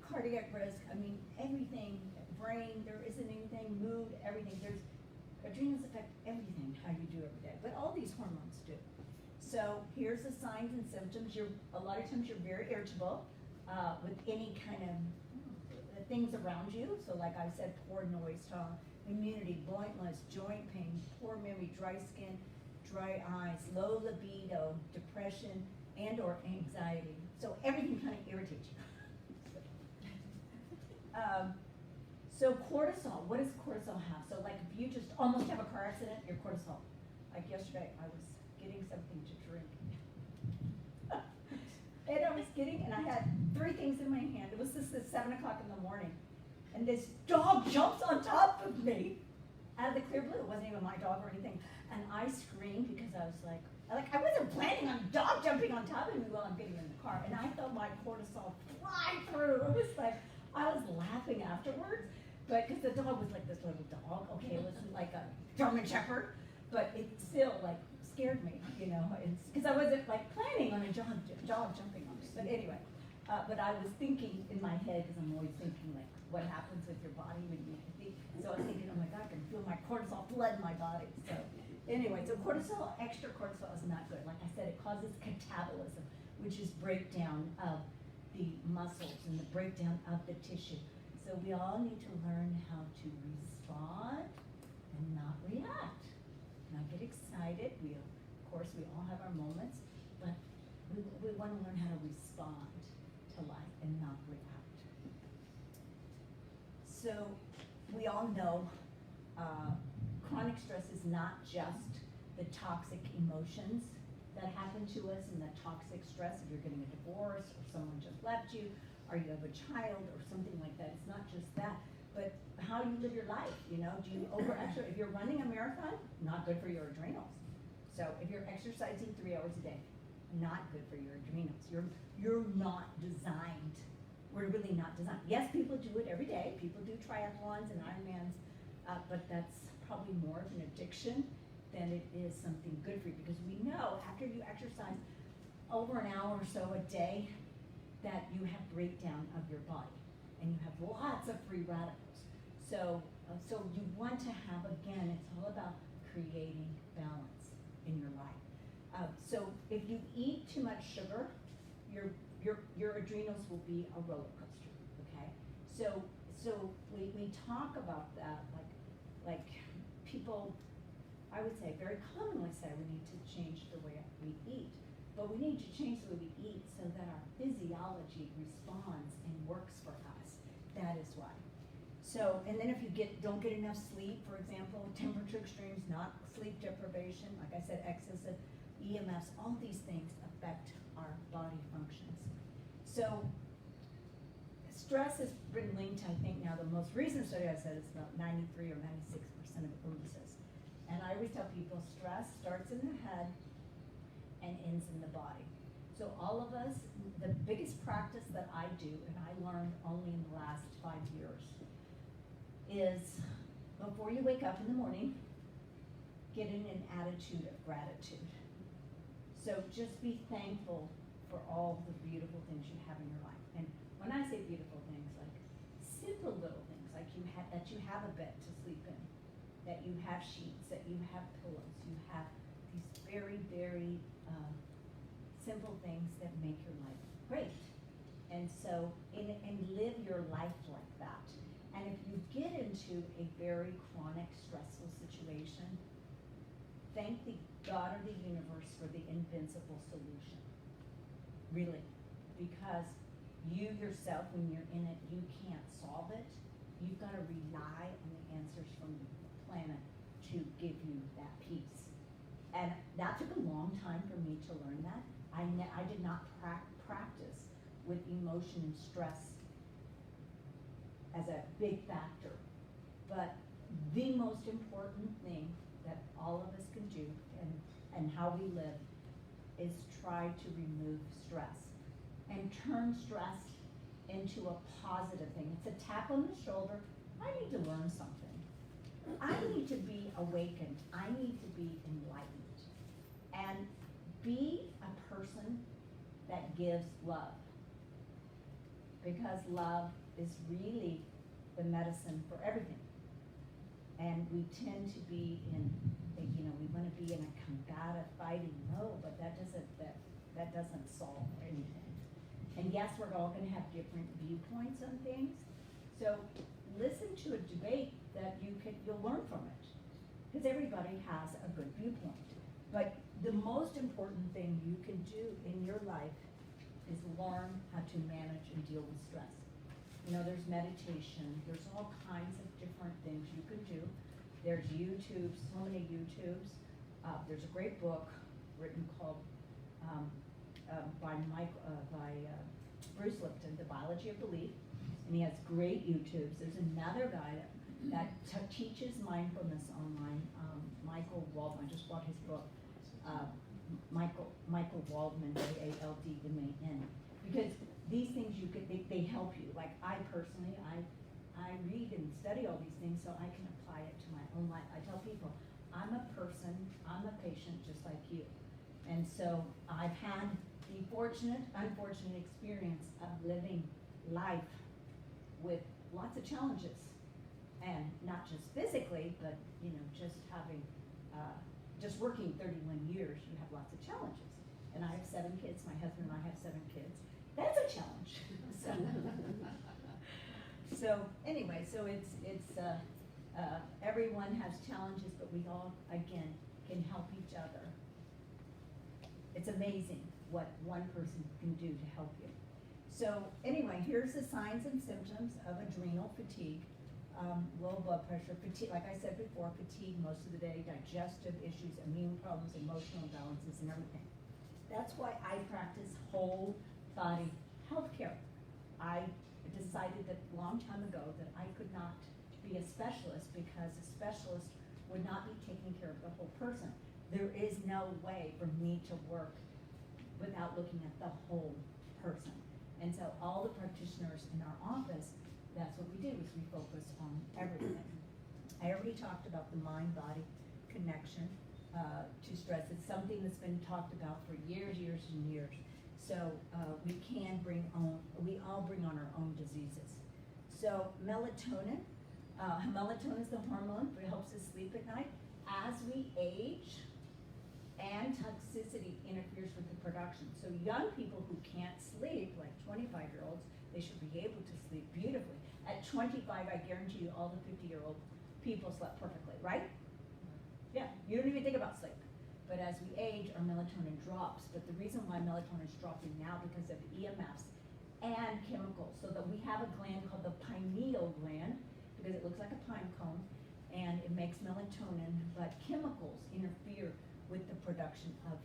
cardiac risk. I mean, everything, brain, there isn't anything, mood, everything. Adrenals affect everything, how you do every day, but all these hormones do. So here's the signs and symptoms. A lot of times you're very irritable with any kind of things around you. So like I said, poor noise, immunity, pointless, joint pain, poor memory, dry skin, dry eyes, low libido, depression, and or anxiety. So everything kind of irritates you. So cortisol, what does cortisol have? So like if you just almost have a car accident, your cortisol. Like yesterday, I was getting something to drink. And I was getting, and I had 3 things in my hand. It was just at 7 o'clock in the morning. And this dog jumps on top of me out of the clear blue. It wasn't even my dog or anything. And I screamed because I was like I wasn't planning on a dog jumping on top of me while I'm getting in the car. And I felt my cortisol fly through. It was like, I was laughing afterwards. But because the dog was like this little dog, okay, it wasn't like a German Shepherd, but it still like scared me, because I wasn't like planning on a dog jumping on me. But anyway, but I was thinking in my head, because I'm always thinking like what happens with your body when you think. So I was thinking, oh my God, I can feel my cortisol flood my body. So anyway, so extra cortisol is not good. Like I said, it causes catabolism, which is breakdown of the muscles and the breakdown of the tissue. So we all need to learn how to respond and not react. Not get excited. Of course, we all have our moments, but we want to learn how to respond to life and not react. So we all know chronic stress is not just the toxic emotions that happen to us and the toxic stress. If you're getting a divorce or someone just left you, or you have a child or something like that, it's not just that, but how you live your life, do you over-exercise? If you're running a marathon, not good for your adrenals. So if you're exercising 3 hours a day, not good for your adrenals. You're not designed. We're really not designed. Yes, people do it every day. People do triathlons and Ironmans, but that's probably more of an addiction than it is something good for you, because we know after you exercise over an hour or so a day that you have breakdown of your body and you have lots of free radicals. So you want to have, again, it's all about creating balance in your life. So if you eat too much sugar, your adrenals will be a roller coaster, okay? So we talk about that, like people, I would say, very commonly say we need to change the way we eat. But we need to change the way we eat so that our physiology responds and works for us. That is why. So, and then if you don't get enough sleep, for example, temperature extremes, not sleep deprivation, like I said, excess of EMFs, all these things affect our body functions. So, stress has been linked, I think now the most recent study I said is about 93 or 96% of illnesses. And I always tell people stress starts in the head and ends in the body. So all of us, the biggest practice that I do, and I learned only in the last 5 years, is before you wake up in the morning, get in an attitude of gratitude. So just be thankful for all the beautiful things you have in your life. And when I say beautiful things, like simple little things, like that you have a bed to sleep in, that you have sheets, that you have pillows, you have these very, very simple things that make your life great. And so, and live your life like that. And if you get into a very chronic, stressful situation, thank the God or the universe for the invincible solution. Really. Because you yourself, when you're in it, you can't solve it. You've got to rely on the answers from the planet to give you that peace. And that took a long time for me to learn that. I did not practice with emotion and stress as a big factor. But the most important thing that all of us can do and how we live is try to remove stress and turn stress into a positive thing. It's a tap on the shoulder. I need to learn something. I need to be awakened. I need to be enlightened. And be a person that gives love. Because love is really the medicine for everything. And we tend to be we want to be in a combative fighting mode, but that doesn't solve anything. And yes, we're all going to have different viewpoints on things. So listen to a debate that you'll learn from it. Because everybody has a good viewpoint. But the most important thing you can do in your life is learn how to manage and deal with stress. There's meditation, there's all kinds of different things you can do. There's YouTube, so many YouTubes. There's a great book written called by Bruce Lipton, The Biology of Belief, and he has great YouTubes. There's another guy that teaches mindfulness online, Michael Waldman. I just bought his book, Michael Waldman, Waldman, because these things they help you. Like I personally, I read and study all these things so I can apply it to my own life. I tell people, I'm a person, I'm a patient just like you. And so I've had the unfortunate experience of living life with lots of challenges. And not just physically, but just having, just working 31 years, you have lots of challenges. And I have 7 kids, my husband and I have 7 kids. That's a challenge. So anyway, so it's everyone has challenges, but we all, again, can help each other. It's amazing what one person can do to help you. So anyway, here's the signs and symptoms of adrenal fatigue. Low blood pressure, fatigue, like I said before, fatigue most of the day, digestive issues, immune problems, emotional imbalances, and everything. That's why I practice whole body healthcare. I decided that a long time ago that I could not be a specialist because a specialist would not be taking care of the whole person. There is no way for me to work without looking at the whole person. And so all the practitioners in our office, that's what we do, is we focus on everything. I already talked about the mind-body connection to stress. It's something that's been talked about for years and years. So we all bring on our own diseases. So melatonin is the hormone that helps us sleep at night. As we age, and toxicity interferes with the production. So young people who can't sleep, like 25-year-olds, they should be able to sleep beautifully. At 25, I guarantee you all the 50-year-old people slept perfectly, right? Yeah, you don't even think about sleep. But as we age, our melatonin drops. But the reason why melatonin is dropping now because of EMFs and chemicals. So that we have a gland called the pineal gland, because it looks like a pine cone, and it makes melatonin, but chemicals interfere with the production of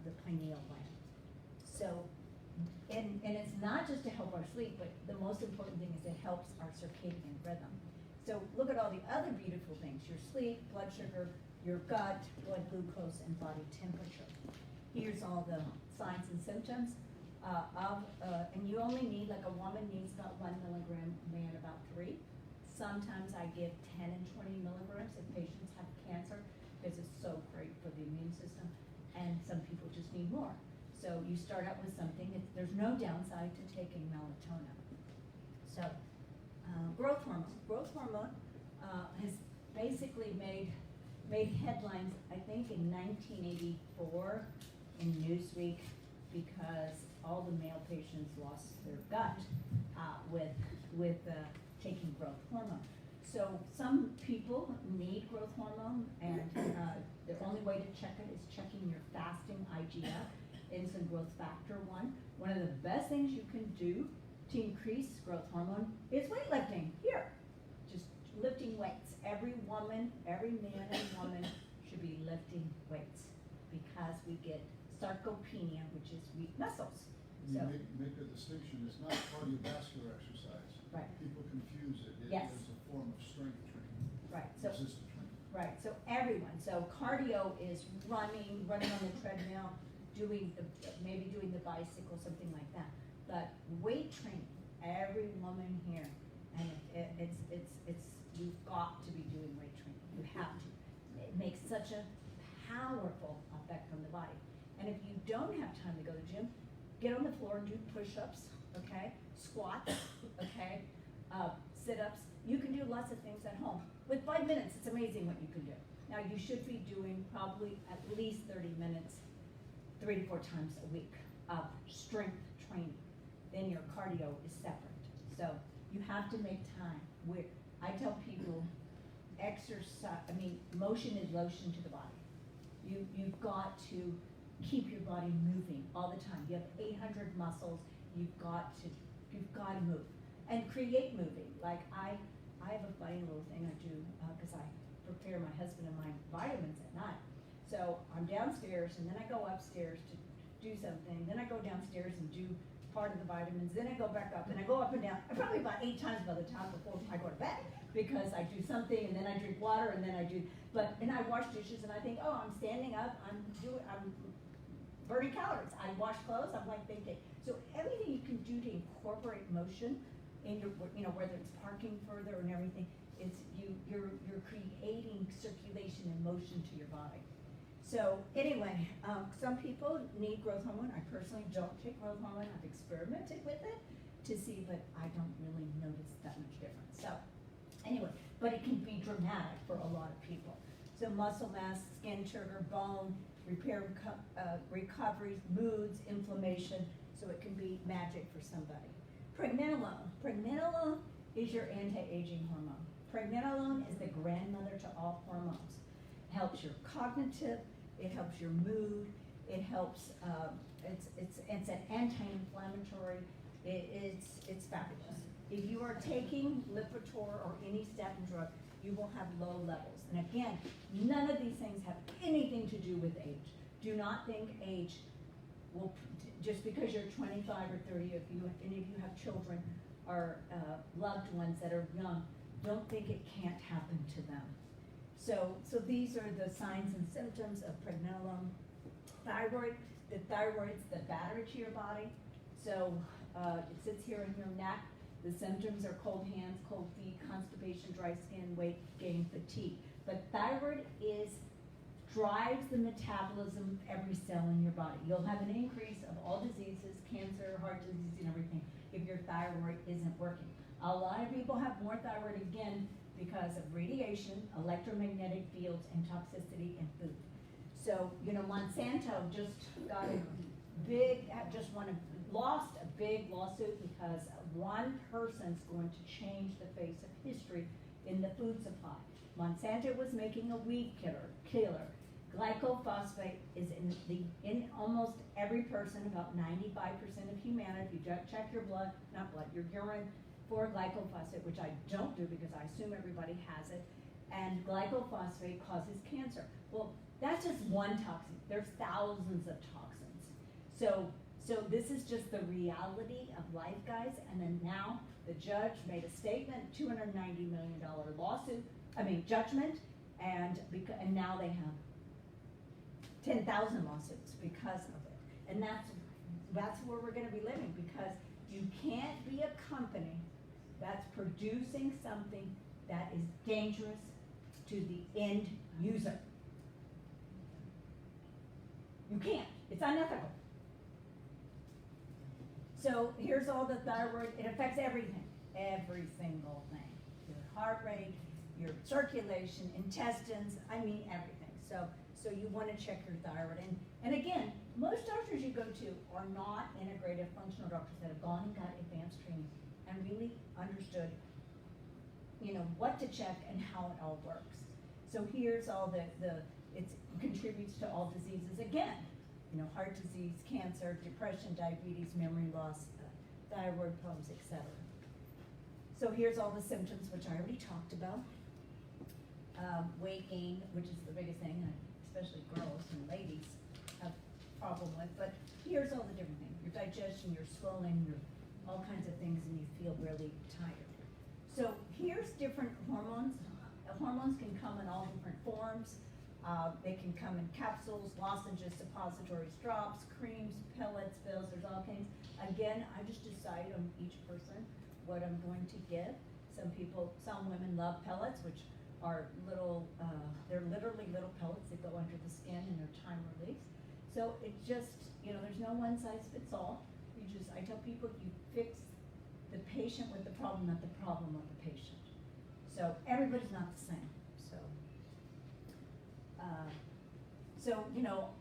the pineal gland. So, and it's not just to help our sleep, but the most important thing is it helps our circadian rhythm. So look at all the other beautiful things: your sleep, blood sugar, your gut, blood glucose, and body temperature. Here's all the signs and symptoms and you only need, like a woman needs about 1 milligram, a man about 3. Sometimes I give 10 and 20 milligrams if patients have cancer, because it's so great for the immune system, and some people just need more. So you start out with something, there's no downside to taking melatonin. So growth hormone. Growth hormone has basically made headlines, I think, in 1984 in Newsweek, because all the male patients lost their gut with taking growth hormone. So some people need growth hormone, and the only way to check it is checking your fasting IGF, insulin growth factor 1. One of the best things you can do to increase growth hormone is weightlifting. Here, just lifting weights. Every woman, every man and woman should be lifting weights, because we get sarcopenia, which is weak muscles. You So, make a distinction, it's not cardiovascular exercise. Right. People confuse it. It Yes. is a form of strength training, right, so, resistance training. right, so everyone, so cardio is running on the treadmill, maybe doing the bicycle, something like that. But weight training, every woman here, and you've got to be doing weight training. You have to. It makes such a powerful effect on the body. And if you don't have time to go to the gym, get on the floor and do push-ups, okay? Squats, okay? Sit-ups. You can do lots of things at home. With 5 minutes, it's amazing what you can do. Now, you should be doing probably at least 30 minutes, 3 to 4 times a week of strength training. Then your cardio is separate. So you have to make time. I tell people, motion is lotion to the body. You've got to keep your body moving all the time. You have 800 muscles. You've got to move and create moving. Like I have a funny little thing I do because I prepare my husband and my vitamins at night. So I'm downstairs, and then I go upstairs to do something. Then I go downstairs and do part of the vitamins. Then I go back up, and I go up and down. Probably about 8 times by the time before I go to bed, because I do something, and then I drink water, and then I do. And I wash dishes, and I think, oh, I'm standing up. I'm burning calories. I wash clothes. I'm like thinking. So everything you can do to incorporate motion in your, whether it's parking further and everything, you're creating circulation and motion to your body. So anyway, some people need growth hormone. I personally don't take growth hormone. I've experimented with it to see, but I don't really notice that much difference. So anyway, but it can be dramatic for a lot of people. So muscle mass, skin sugar, bone, repair, recovery, moods, inflammation. So it can be magic for somebody. Pregnenolone. Pregnenolone is your anti-aging hormone. Pregnenolone is the grandmother to all hormones. It helps your cognitive, it helps your mood, it helps, it's an anti-inflammatory, it's fabulous. If you are taking Lipitor or any statin drug, you will have low levels. And again, none of these things have anything to do with age. Do not think age will, just because you're 25 or 30, if any of you have children or loved ones that are young, don't think it can't happen to them. So these are the signs and symptoms of pregnenolone. Thyroid, the thyroid's the battery to your body. So it sits here in your neck. The symptoms are cold hands, cold feet, constipation, dry skin, weight gain, fatigue. But thyroid drives the metabolism of every cell in your body. You'll have an increase of all diseases, cancer, heart disease, and everything, if your thyroid isn't working. A lot of people have more thyroid, again, because of radiation, electromagnetic fields, and toxicity in food. So, you know, Monsanto just got a big, lost a big lawsuit because one person's going to change the face of history in the food supply. Monsanto was making a weed killer. Glycophosphate is in almost every person, about 95% of humanity. If you check your your urine for glycophosphate, which I don't do because I assume everybody has it, and glycophosphate causes cancer. Well, that's just one toxin. There's thousands of toxins. So this is just the reality of life, guys. And then now the judge made a statement, $290 million judgment, and now they have 10,000 lawsuits because of it. And that's where we're going to be living, because you can't be a company that's producing something that is dangerous to the end user. You can't. It's unethical. So here's all the thyroid. It affects everything, every single thing. Your heart rate, your circulation, intestines, everything. So you want to check your thyroid. And again, most doctors you go to are not integrative functional doctors that have gone and got advanced training and really understood, what to check and how it all works. So here's all it contributes to all diseases again. Heart disease, cancer, depression, diabetes, memory loss, thyroid problems, etc. So here's all the symptoms, which I already talked about. Weight gain, which is the biggest thing, and especially girls and ladies have a problem with. But here's all the different things. Your digestion, your swelling, your all kinds of things, and you feel really tired. So here's different hormones. Hormones can come in all different forms. They can come in capsules, lozenges, suppositories, drops, creams, pellets, pills. There's all kinds. Again, I just decide on each person what I'm going to give. Some women love pellets, which are they're literally little pellets that go under the skin and they're time release. So it just, there's no one size fits all. I tell people you fix the patient with the problem, not the problem of the patient. So everybody's not the same.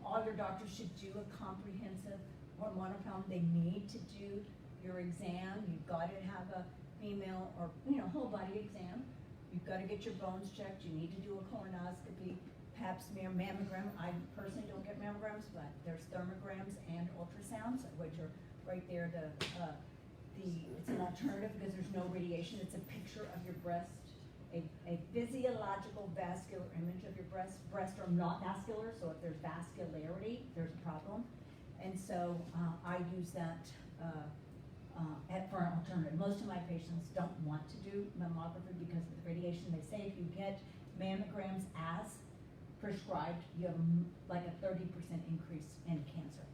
All your doctors should do a comprehensive hormonal problem. They need to do your exam. You've got to have a female or whole body exam. You've got to get your bones checked. You need to do a colonoscopy, pap smear, mammogram. I personally don't get mammograms, but there's thermograms and ultrasounds, which are right there. It's an alternative because there's no radiation. It's a picture of your breast. A physiological vascular image of your breast. Breasts are not vascular, so if there's vascularity, there's a problem. And so I use that for an alternative. Most of my patients don't want to do mammography because of the radiation. They say if you get mammograms as prescribed, you have like a 30% increase in cancer.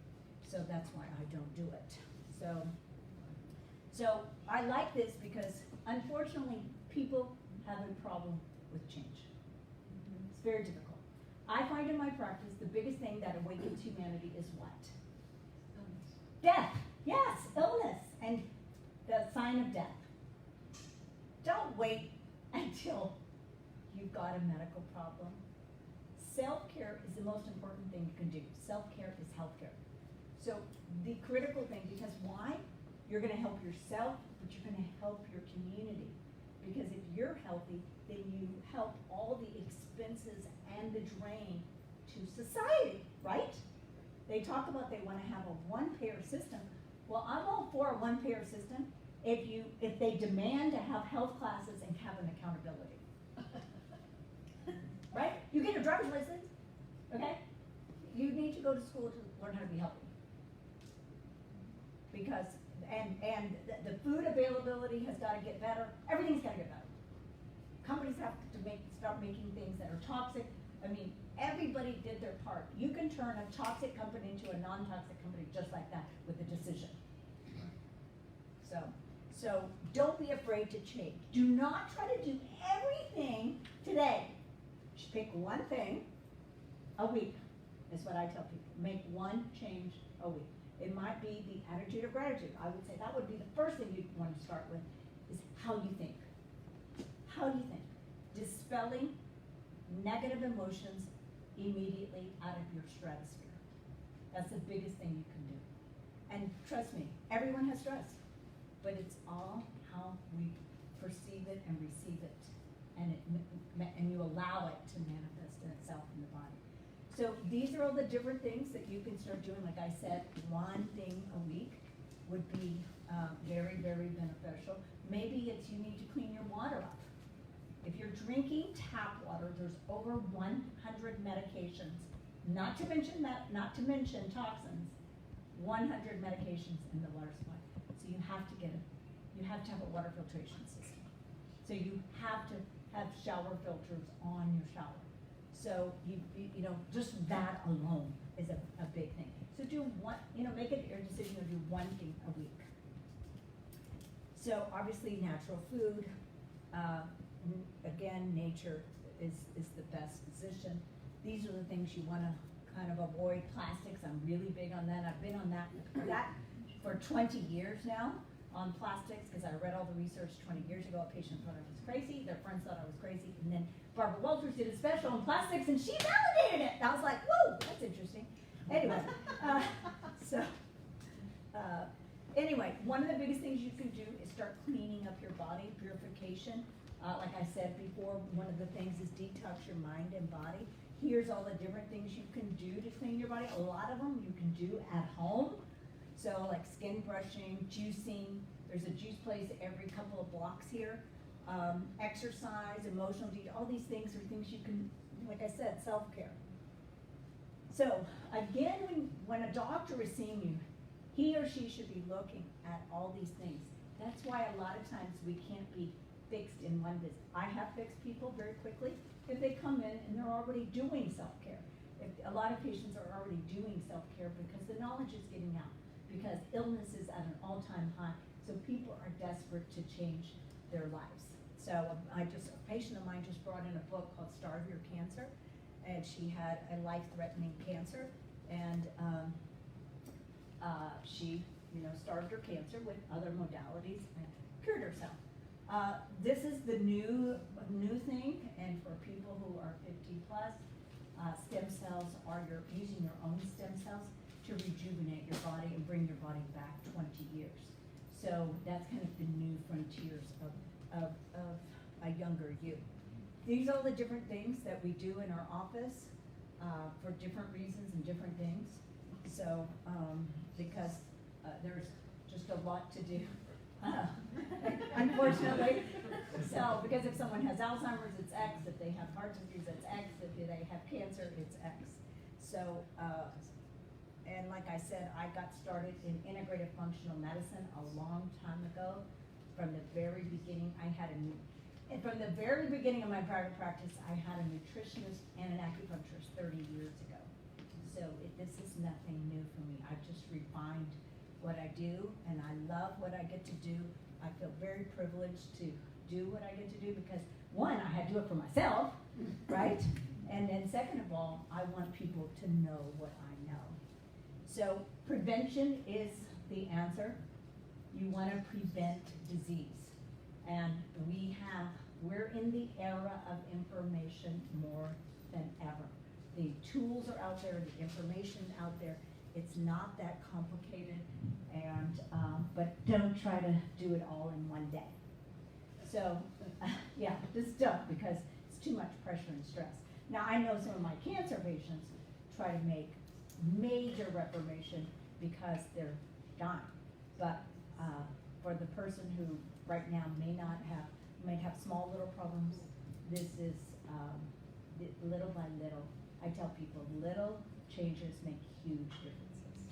So that's why I don't do it. So I like this because unfortunately people have a problem with change. It's very difficult. I find in my practice the biggest thing that awakens humanity is what? Death. Yes, illness and the sign of death. Don't wait until you've got a medical problem. Self-care is the most important thing you can do. Self-care is healthcare. So the critical thing, because why? You're going to help yourself, but you're going to help your community. Because if you're healthy, then you help all the expenses and the drain to society, right? They talk about they want to have a one-payer system. Well, I'm all for a one-payer system if they demand to have health classes and have an accountability. Right? You get your driver's license, okay? You need to go to school to learn how to be healthy. Because and the food availability has got to get better. Everything's got to get better. Companies have to start making things that are toxic. Everybody did their part. You can turn a toxic company into a non-toxic company just like that with a decision. So don't be afraid to change. Do not try to do everything today. Just pick one thing a week, is what I tell people. Make one change a week. It might be the attitude of gratitude. I would say that would be the first thing you'd want to start with, is how you think. How do you think? Dispelling negative emotions immediately out of your stratosphere. That's the biggest thing you can do. And trust me, everyone has stress, but it's all how we perceive it and receive it, and you allow it to manifest in itself in the body. So these are all the different things that you can start doing. Like I said, one thing a week would be very, very beneficial. Maybe it's you need to clean your water up. If you're drinking tap water, there's over 100 medications, not to mention toxins, 100 medications in the water supply. So you have to have a water filtration system. So you have to have shower filters on your shower. So you know, just that alone is a big thing. So do one, make it your decision to do one thing a week. So obviously natural food, again, nature is the best position. These are the things you want to kind of avoid. Plastics, I'm really big on that. I've been on that for 20 years now on plastics, because I read all the research 20 years ago. A patient thought I was crazy, their friends thought I was crazy, and then Barbara Walters did a special on plastics and she validated it. I was like, whoa, that's interesting. Anyway, anyway, one of the biggest things you can do is start cleaning up your body, purification. Like I said before, one of the things is detox your mind and body. Here's all the different things you can do to clean your body. A lot of them you can do at home. So like skin brushing, juicing. There's a juice place every couple of blocks here. Exercise, emotional detox, all these things are things you can, like I said, self-care. So again, when a doctor is seeing you, he or she should be looking at all these things. That's why a lot of times we can't be fixed in one visit. I have fixed people very quickly if they come in and they're already doing self-care. If a lot of patients are already doing self-care because the knowledge is getting out, because illness is at an all-time high, so people are desperate to change their lives. So a patient of mine just brought in a book called Starve Your Cancer, and she had a life-threatening cancer, and she, starved her cancer with other modalities and cured herself. This is the new thing, and for people who are 50 plus, stem cells are using your own stem cells to rejuvenate your body and bring your body back 20 years. So that's kind of the new frontiers of a younger you. These are all the different things that we do in our office for different reasons and different things. So because there's just a lot to do. Unfortunately. So, because if someone has Alzheimer's, it's X. If they have heart disease, it's X. If they have cancer, it's X. So, and like I said, I got started in integrative functional medicine a long time ago. From the very beginning, from the very beginning of my private practice, I had a nutritionist and an acupuncturist 30 years ago. So this is nothing new for me. I've just refined what I do, and I love what I get to do. I feel very privileged to do what I get to do because, one, I had to do it for myself, right? And then second of all, I want people to know what I know. So prevention is the answer. You want to prevent disease. And we're in the era of information more than ever. The tools are out there, the information's out there. It's not that complicated, and but don't try to do it all in one day. So, yeah, just don't, because it's too much pressure and stress. Now, I know some of my cancer patients try to make major reformation because they're dying, but for the person who right now might have small little problems, this is little by little. I tell people little changes make huge differences.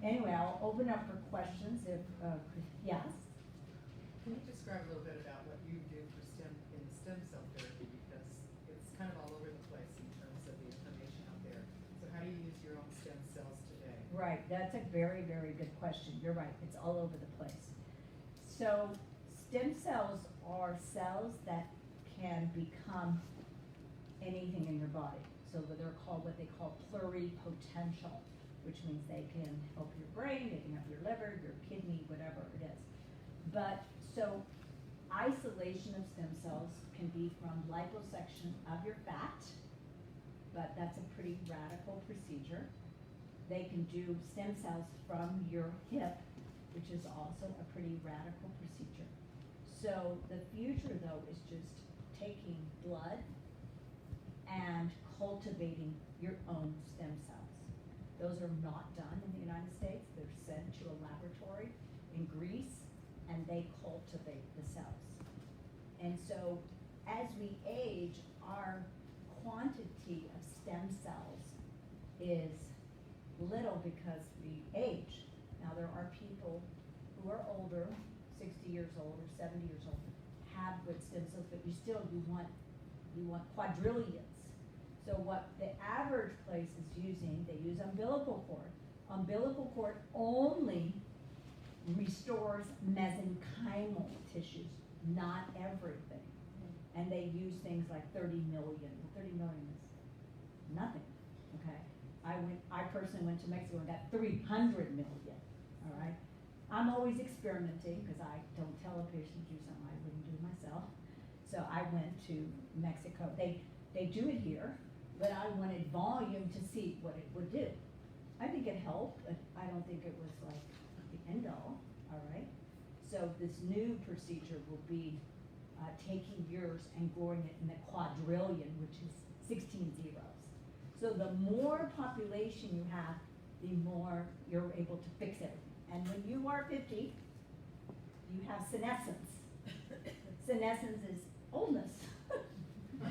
Anyway, I'll open up for questions if, yes? Can you describe a little bit about what you do for stem cell therapy, because it's kind of all over the place in terms of the Right, that's a very, very good question. You're right, it's all over the place. So stem cells are cells that can become anything in your body. So they're called what they call pluripotential, which means they can help your brain, they can help your liver, your kidney, whatever it is. But so isolation of stem cells can be from liposuction of your fat, but that's a pretty radical procedure. They can do stem cells from your hip, which is also a pretty radical procedure. So the future though is just taking blood and cultivating your own stem cells. Those are not done in the United States. They're sent to a laboratory in Greece and they cultivate the cells. And so as we age, our quantity of stem cells is little because we age. Now there are people who are older, 60 years old or 70 years old, have good stem cells, but you want quadrillions. So what the average place is using, they use umbilical cord. Umbilical cord only restores mesenchymal tissues, not everything. And they use things like 30 million. 30 million is nothing, okay? I personally went to Mexico and got 300 million, all right? I'm always experimenting because I don't tell a patient to do something I wouldn't do myself. So I went to Mexico. They do it here, but I wanted volume to see what it would do. I think it helped, but I don't think it was like the end all right? So this new procedure will be taking yours and growing it in a quadrillion, which is 16 zeros. So the more population you have, the more you're able to fix everything. And when you are 50, you have senescence. Senescence is oldness.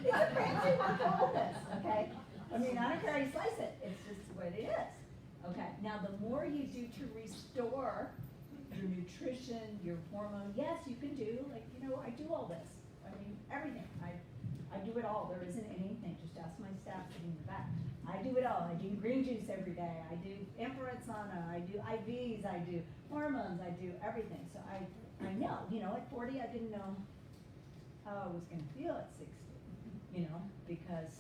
It's a fancy word for oldness, okay? I mean, I don't care how you slice it, it's just what it is. Okay, now the more you do to restore your nutrition, your hormone, yes, you can do, like, I do all this. I mean, everything. I do it all. There isn't anything. Just ask my staff sitting in the back. I do it all. I do green juice every day. I do infrared sauna. I do IVs. I do hormones. I do everything. So I know, at 40, I didn't know how I was going to feel at 60, because,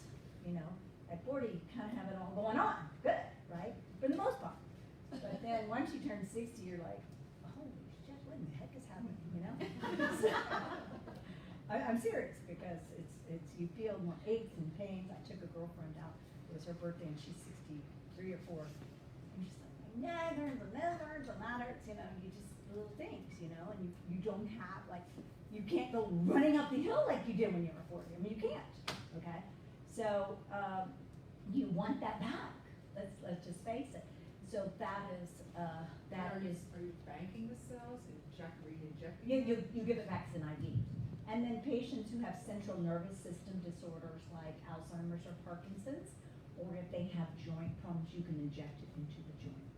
at 40, you kind of have it all going on. Good, right? For the most part. But then once you turn 60, you're like, holy shit, what in the heck is happening, I'm serious because it's you feel more aches and pains. I took a girlfriend out, it was her birthday and she's 63 or 4, and she's like, my neck hurts, and that hurts, you just little things, and you don't have, like, you can't go running up the hill like you did when you were 40. I mean, you can't, okay? So, you want that back. Let's just face it. So that is, Are you banking the cells, re-injecting? you give it back as an IV. And then patients who have central nervous system disorders like Alzheimer's or Parkinson's, or if they have joint problems, you can inject it into the joint.